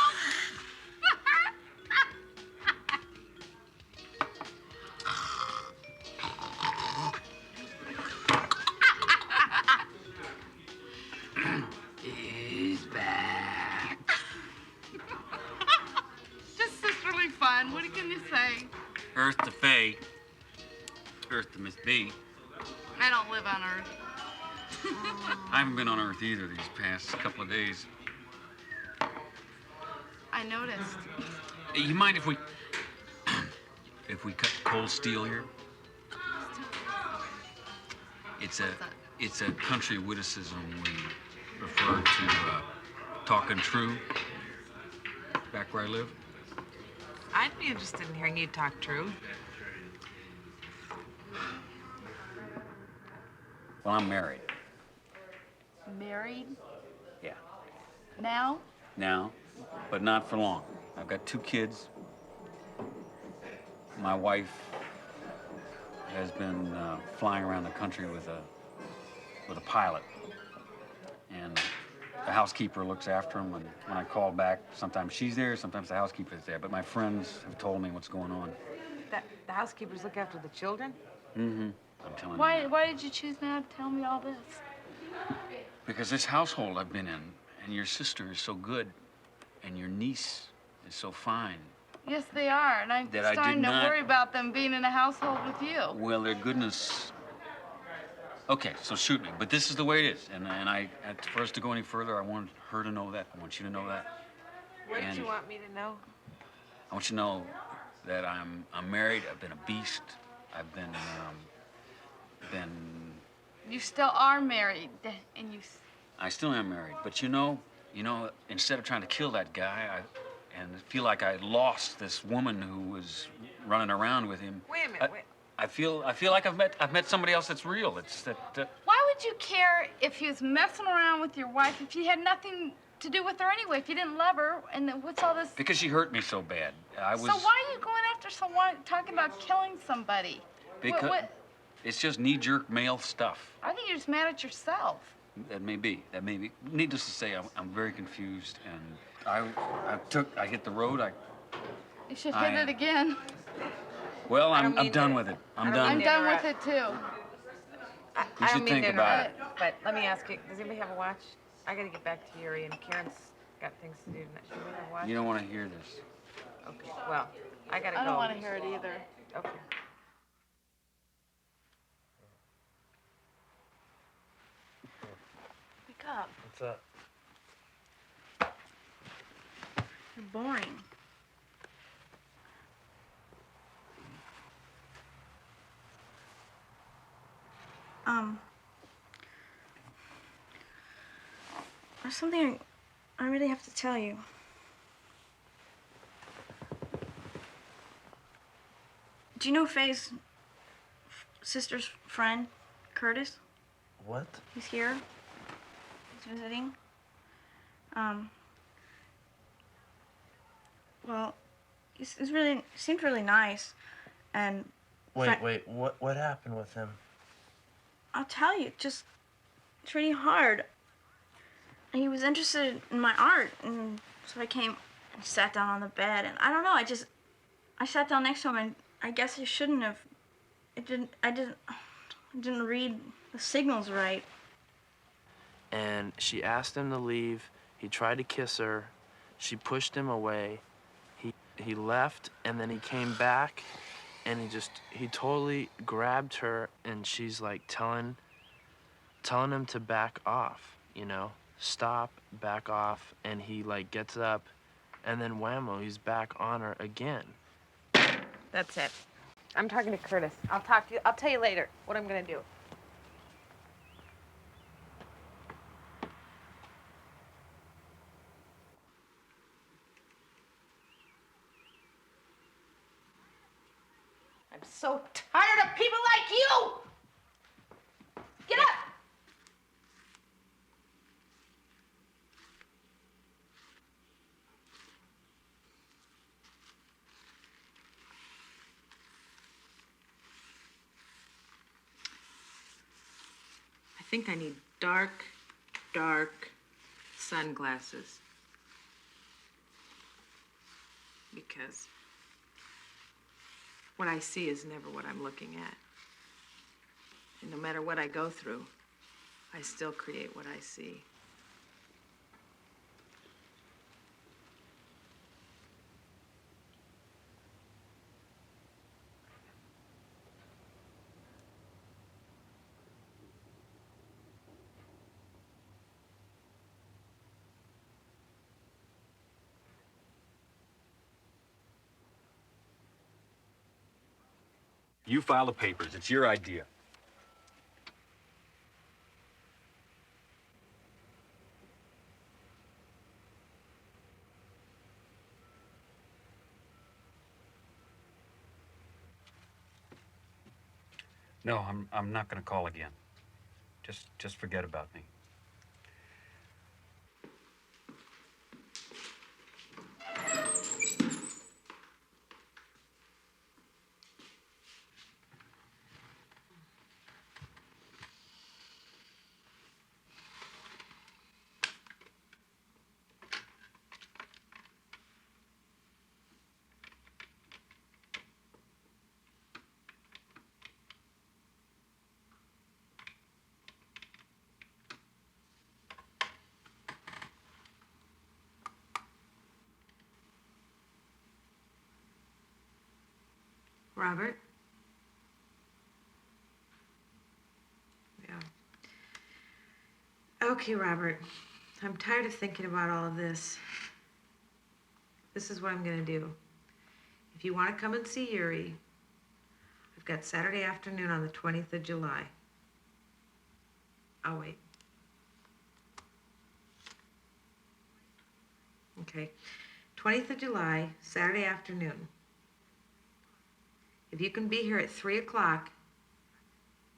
He's back. This is really fun. What can you say? Earth to Faye. Earth to Miss B. I don't live on Earth. I haven't been on Earth either these past couple of days. I noticed. You mind if we cut cold steel here? It's a country witticism we refer to talking true back where I live. I'd be interested in hearing you talk true. Well, I'm married. Married? Yeah. Now? Now, but not for long. I've got 2 kids. My wife has been flying around the country with a pilot, and the housekeeper looks after him. And when I call back, sometimes she's there, sometimes the housekeeper's there. But my friends have told me what's going on. The housekeepers look after the children? Mm-hmm. I'm telling you. Why did you choose now to tell me all this? Because this household I've been in, and your sister is so good, and your niece is so fine. Yes, they are, and I'm That I starting did to not- worry about them being in a household with you. Well, their goodness. Okay, so shoot me. But this is the way it is. And for us to go any further, I want her to know that. I want you to know that. What did And you want me to know? I want you to know that I'm married. I've been a beast. I've been. You still are married, and you. I still am married. But you know, instead of trying to kill that guy, and feel like I lost this woman who was running around with him. Wait a minute. Wait. I feel like I've met somebody else that's real. It's that. Why would you care if he was messing around with your wife if you had nothing to do with her anyway? If you didn't love her, and then what's all this? Because she hurt me so bad. I was. So why are you going after someone talking about killing somebody? Because it's just knee-jerk male stuff. I think you're just mad at yourself. That may be. Needless to say, I'm very confused, and I hit the road. You should hit it again. Well, I'm done with it. I'm done. I'm done with it too. You should think about it. But let me ask you, does anybody have a watch? I gotta get back to Yuri, and Karen's got things to do tonight. Should we have a watch? You don't want to hear this. Okay, well, I gotta go. I don't want to hear it either. Okay. Wake up. What's up? You're boring. There's something I really have to tell you. Do you know Faye's sister's friend, Curtis? What? He's here. He's visiting. Well, he's really seemed really nice, and. Wait. What happened with him? I'll tell you. It's really hard. And he was interested in my art, and so I came and sat down on the bed, and I don't know. I sat down next to him, and I guess I shouldn't have. I didn't read the signals right. And she asked him to leave. He tried to kiss her. She pushed him away. He left, and then he came back, and he totally grabbed her, and she's like telling him to back off, you know? Stop, back off, and he like gets up, and then whammo, he's back on her again. That's it. I'm talking to Curtis. I'll tell you later what I'm gonna do. I'm so tired of people like you! Get up! I think I need dark sunglasses. Because what I see is never what I'm looking at. And no matter what I go through, I still create what I see. You file the papers. It's your idea. No, I'm not going to call again. Just forget about me. Robert? Yeah. Okay, Robert. I'm tired of thinking about all of this. This is what I'm gonna do. If you want to come and see Yuri, I've got Saturday afternoon on the 20th of July. I'll wait. Okay. 20th of July, Saturday afternoon. If you can be here at 3 o'clock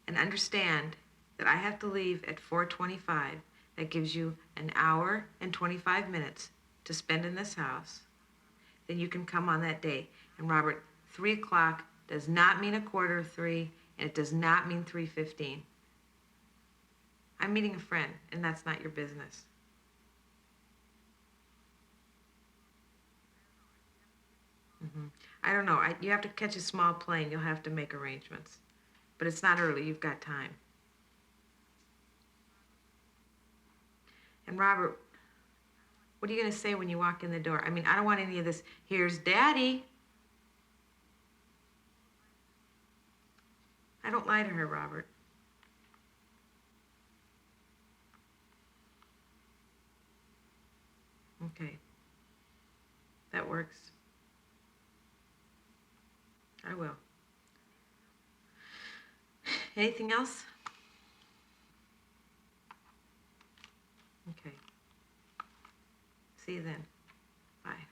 and understand that I have to leave at 4:25, that gives you an hour and 25 minutes to spend in this house, then you can come on that day. And Robert, 3 o'clock does not mean 2:45, and it does not mean 3:15. I'm meeting a friend, and that's not your business. I don't know. You have to catch a small plane. You'll have to make arrangements. But it's not early. You've got time. And Robert, what are you going to say when you walk in the door? I mean, I don't want any of this, "Here's Daddy." I don't lie to her, Robert. Okay. That works. I will. Anything else? Okay. See you then. Bye.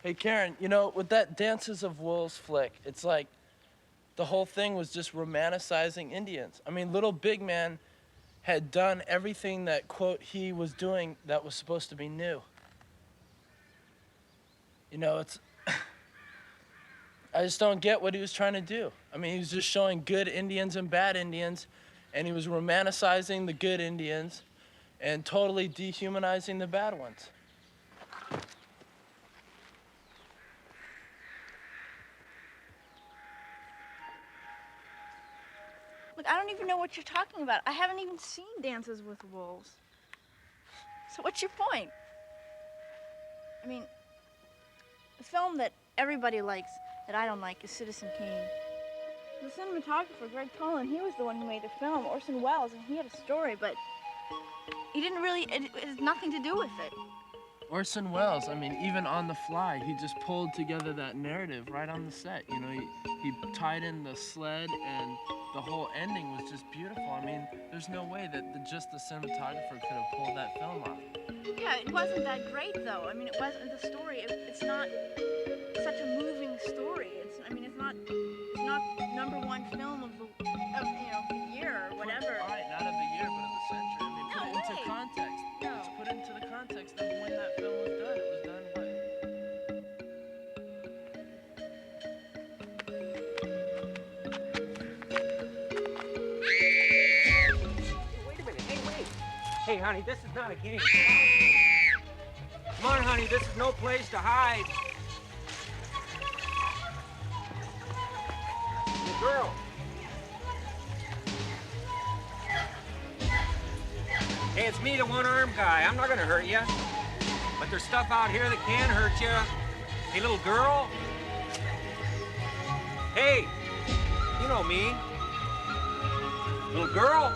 Hey, Karen, you know, with that Dances of Wolves flick, it's like the whole thing was just romanticizing Indians. I mean, Little Big Man had done everything that, quote, he was doing that was supposed to be new. You know, it's... I just don't get what he was trying to do. I mean, he was just showing good Indians and bad Indians, and he was romanticizing the good Indians and totally dehumanizing the bad ones. Look, I don't even know what you're talking about. I haven't even seen Dances with Wolves. So what's your point? I mean, the film that everybody likes, that I don't like, is Citizen Kane. The cinematographer, Greg Toland, he was the one who made the film, Orson Welles, and he had a story, but he didn't really, it has nothing to do with it. Orson Welles, I mean, even on the fly, he just pulled together that narrative right on the set. You know, he tied in the sled, and the whole ending was just beautiful. I mean, there's no way that just the cinematographer could have pulled that film off. Yeah, it wasn't that great, though. I mean, it wasn't the story. It's not such a moving story. I mean, it's not #1 film of the year or whatever. All right, not of the year, but of the century. I mean, put it into context. No. Let's put it into the context of when that film was done. It was done what? Wait a minute. Hey, wait. Hey, honey, this is not a game. Come on, honey, this is no place to hide. Hey, girl. Hey, it's me, the one-armed guy. I'm not gonna hurt you. But there's stuff out here that can hurt you. Hey, little girl. Hey, you know me. Little girl.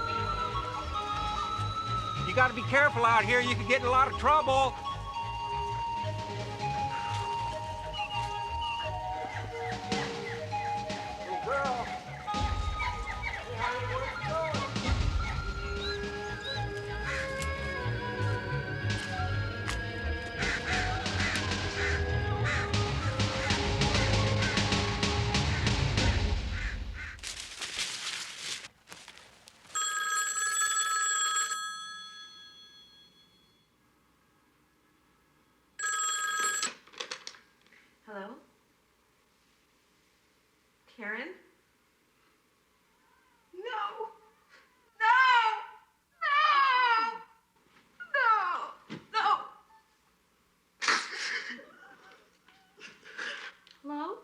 You gotta be careful out here. You could get in a lot of trouble. Little girl. Hey, honey, where's you going? Hello? Karen? No! No! No! No! No! Hello?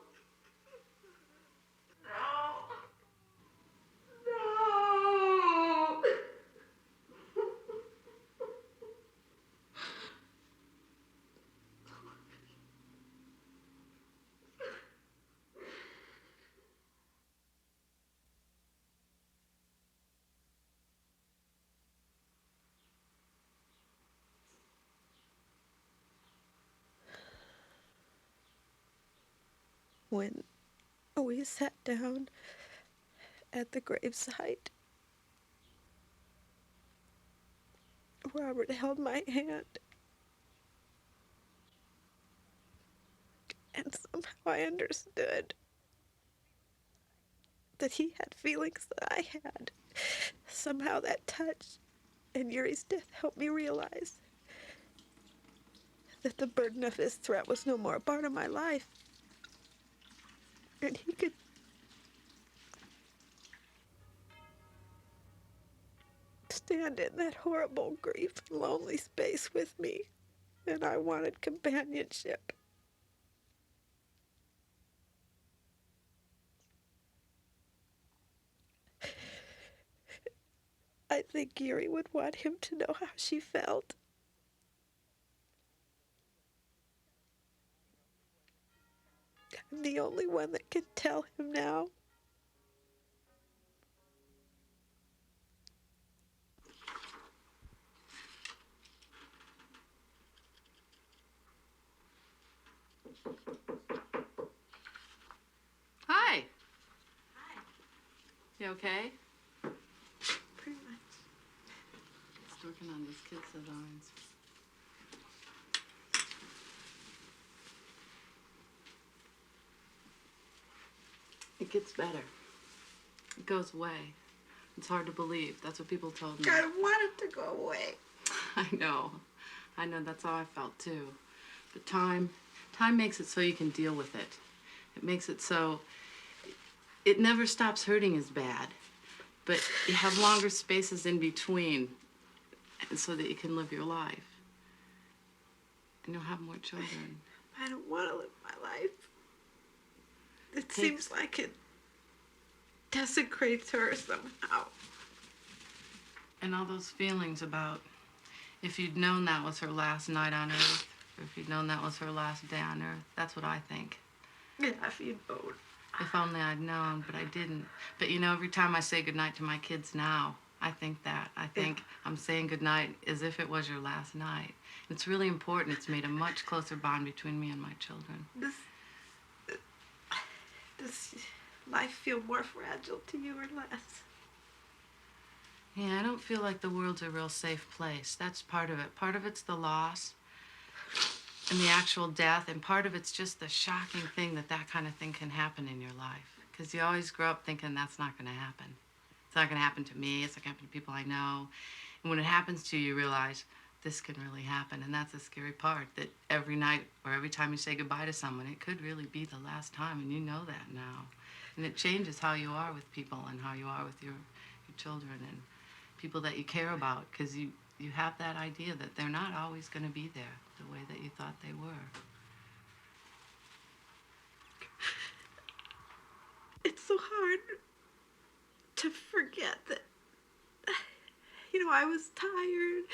When we sat down at the gravesite, Robert held my hand, and somehow I understood that he had feelings that I had. Somehow that touch and Yuri's death helped me realize that the burden of his threat was no more a part of my life. And he could stand in that horrible grief and lonely space with me. And I wanted companionship. I think Yuri would want him to know how she felt. I'm the only one that can tell him now. Hi. Hi. You okay? Pretty much. Just working on these kids' designs. It gets better. It goes away. It's hard to believe. That's what people told me. I don't want it to go away. I know. I know, that's how I felt too. But time makes it so you can deal with it. It makes it so it never stops hurting as bad, but you have longer spaces in between so that you can live your life. And you'll have more children. I don't want to live my life. It seems like it desecrates her somehow. And all those feelings about if you'd known that was her last night on earth, or if you'd known that was her last day on earth, that's what I think. Yeah, if you'd known. If only I'd known, but I didn't. But you know, every time I say goodnight to my kids now, I think that. I think I'm saying goodnight as if it was your last night. It's really important. It's made a much closer bond between me and my children. Does life feel more fragile to you or less? Yeah, I don't feel like the world's a real safe place. That's part of it. Part of it's the loss and the actual death, and part of it's just the shocking thing that that kind of thing can happen in your life. Because you always grow up thinking that's not going to happen. It's not going to happen to me. It's not going to happen to people I know. And when it happens to you, you realize this can really happen. And that's the scary part, that every night or every time you say goodbye to someone, it could really be the last time, and you know that now. And it changes how you are with people and how you are with your children and people that you care about, because you have that idea that they're not always going to be there the way that you thought they were. It's so hard to forget that, you know, I was tired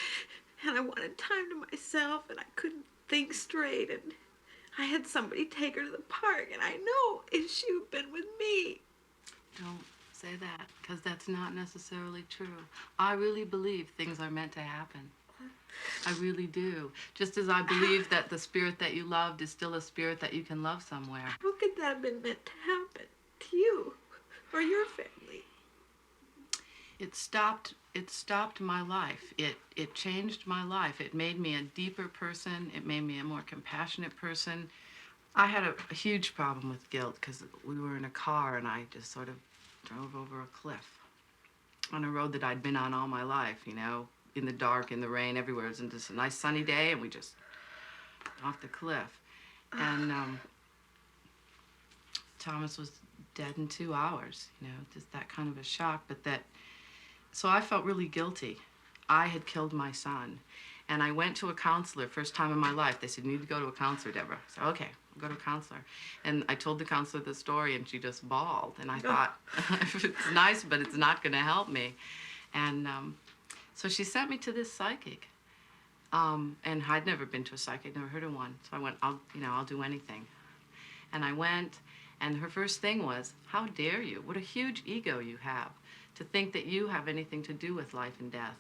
and I wanted time to myself and I couldn't think straight, and I had somebody take her to the park, and I know if she had been with me. Don't say that, because that's not necessarily true. I really believe things are meant to happen. I really do. Just as I believe that the spirit that you loved is still a spirit that you can love somewhere. How could that have been meant to happen to you or your family? It stopped my life. It changed my life. It made me a deeper person. It made me a more compassionate person. I had a huge problem with guilt because we were in a car and I just sort of drove over a cliff on a road that I'd been on all my life, you know, in the dark, in the rain, everywhere. It was just a nice sunny day and we just off the cliff. And Thomas was dead in 2 hours, you know, just that kind of a shock. But so I felt really guilty. I had killed my son. And I went to a counselor, first time in my life. They said, you need to go to a counselor, Deborah. I said, okay, I'll go to a counselor. And I told the counselor the story and she just bawled. And I thought, it's nice, but it's not gonna help me. And so she sent me to this psychic. And I'd never been to a psychic, never heard of one. So I went, I'll do anything. And I went, and her first thing was, how dare you? What a huge ego you have to think that you have anything to do with life and death.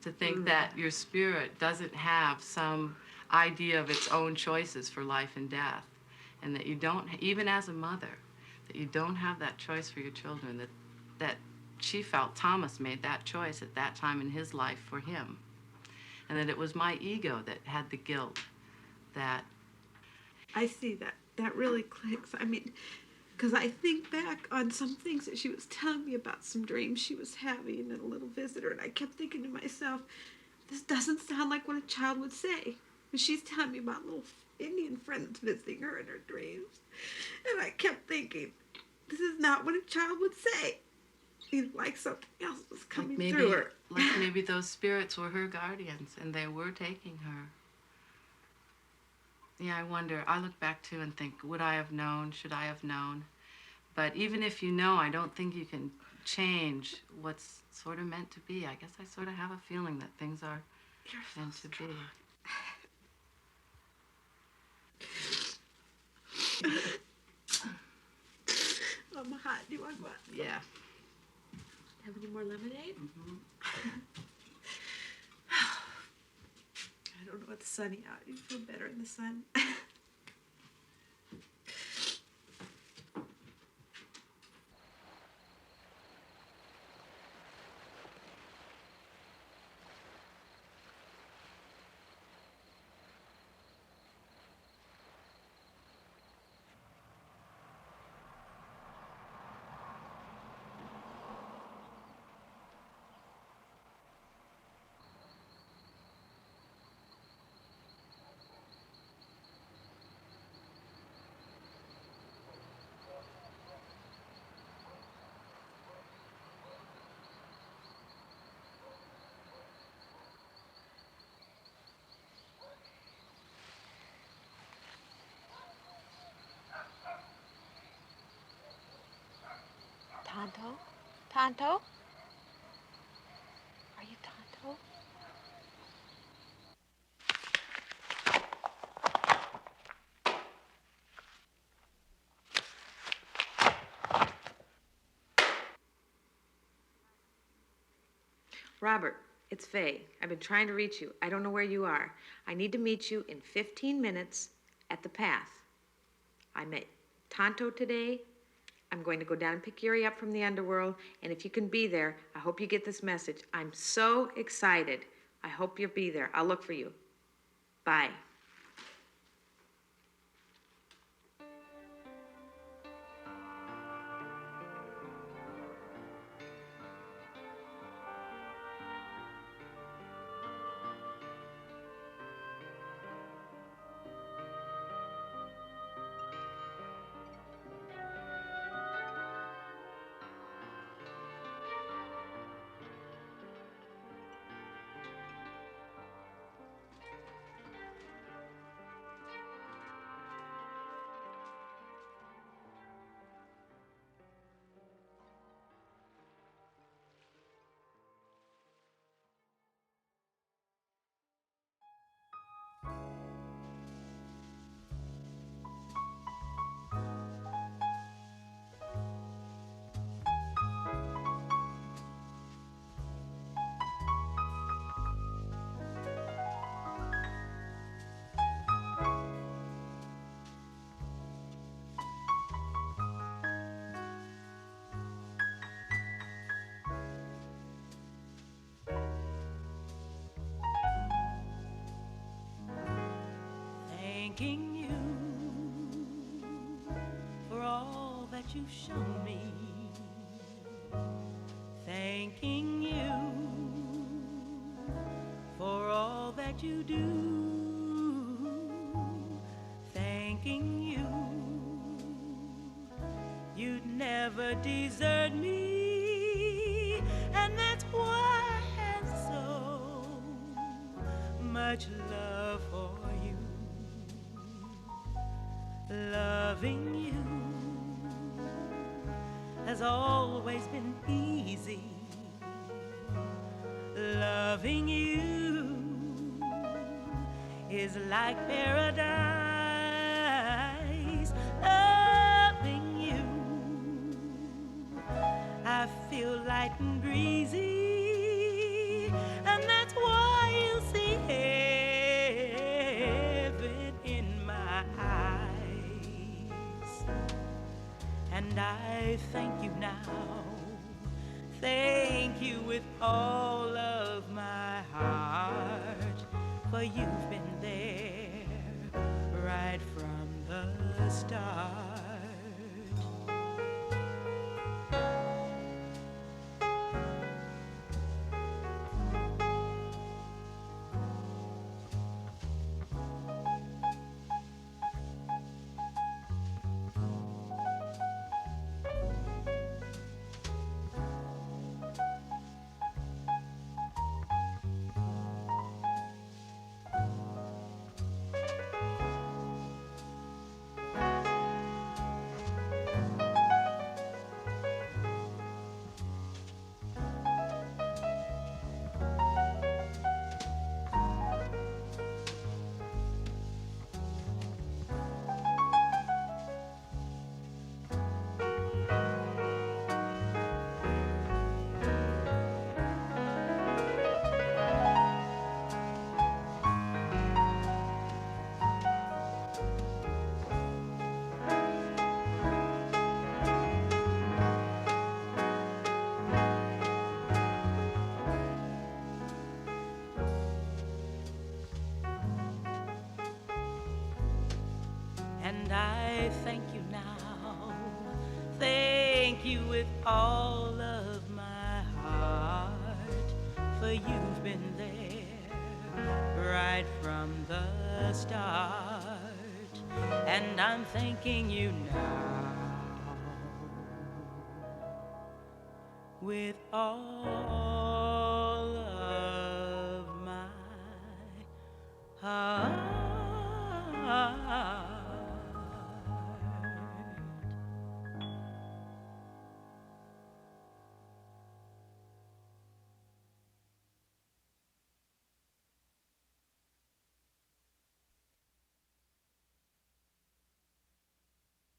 To think that your spirit doesn't have some idea of its own choices for life and death. And that you don't, even as a mother, that you don't have that choice for your children, that she felt Thomas made that choice at that time in his life for him. And that it was my ego that had the guilt that... I see that. That really clicks. I mean, because I think back on some things that she was telling me about, some dreams she was having and a little visitor, and I kept thinking to myself, this doesn't sound like what a child would say. And she's telling me about little Indian friends visiting her in her dreams. And I kept thinking, this is not what a child would say. You know, like something else was coming through her. Like maybe those spirits were her guardians and they were taking her. Yeah, I wonder. I look back too and think, would I have known? Should I have known? But even if you know, I don't think you can change what's sort of meant to be. I guess I sort of have a feeling that things are meant to be. I'm hot. Do you want what? Yeah. Have any more lemonade? I don't know, it's sunny out. You feel better in the sun. Tonto? Are you Tonto? Robert, it's Faye. I've been trying to reach you. I don't know where you are. I need to meet you in 15 minutes at the path. I met Tonto today. I'm going to go down and pick Yuri up from the underworld, and if you can be there, I hope you get this message. I'm so excited. I hope you'll be there. I'll look for you. Bye. Thanking you for all that you've shown me. Thanking you for all that you do. Thanking you, you'd never desert me, and that's why I have so much love for you. Loving you has always been easy. Loving you is like paradise. Loving you, I feel light and breezy, and that's why you see heaven in my eyes. And I thank you now, thank you with all of my heart, for you've been there right from the start. And I thank you now, thank you with all of my heart, for you've been there right from the start. And I'm thanking you now with all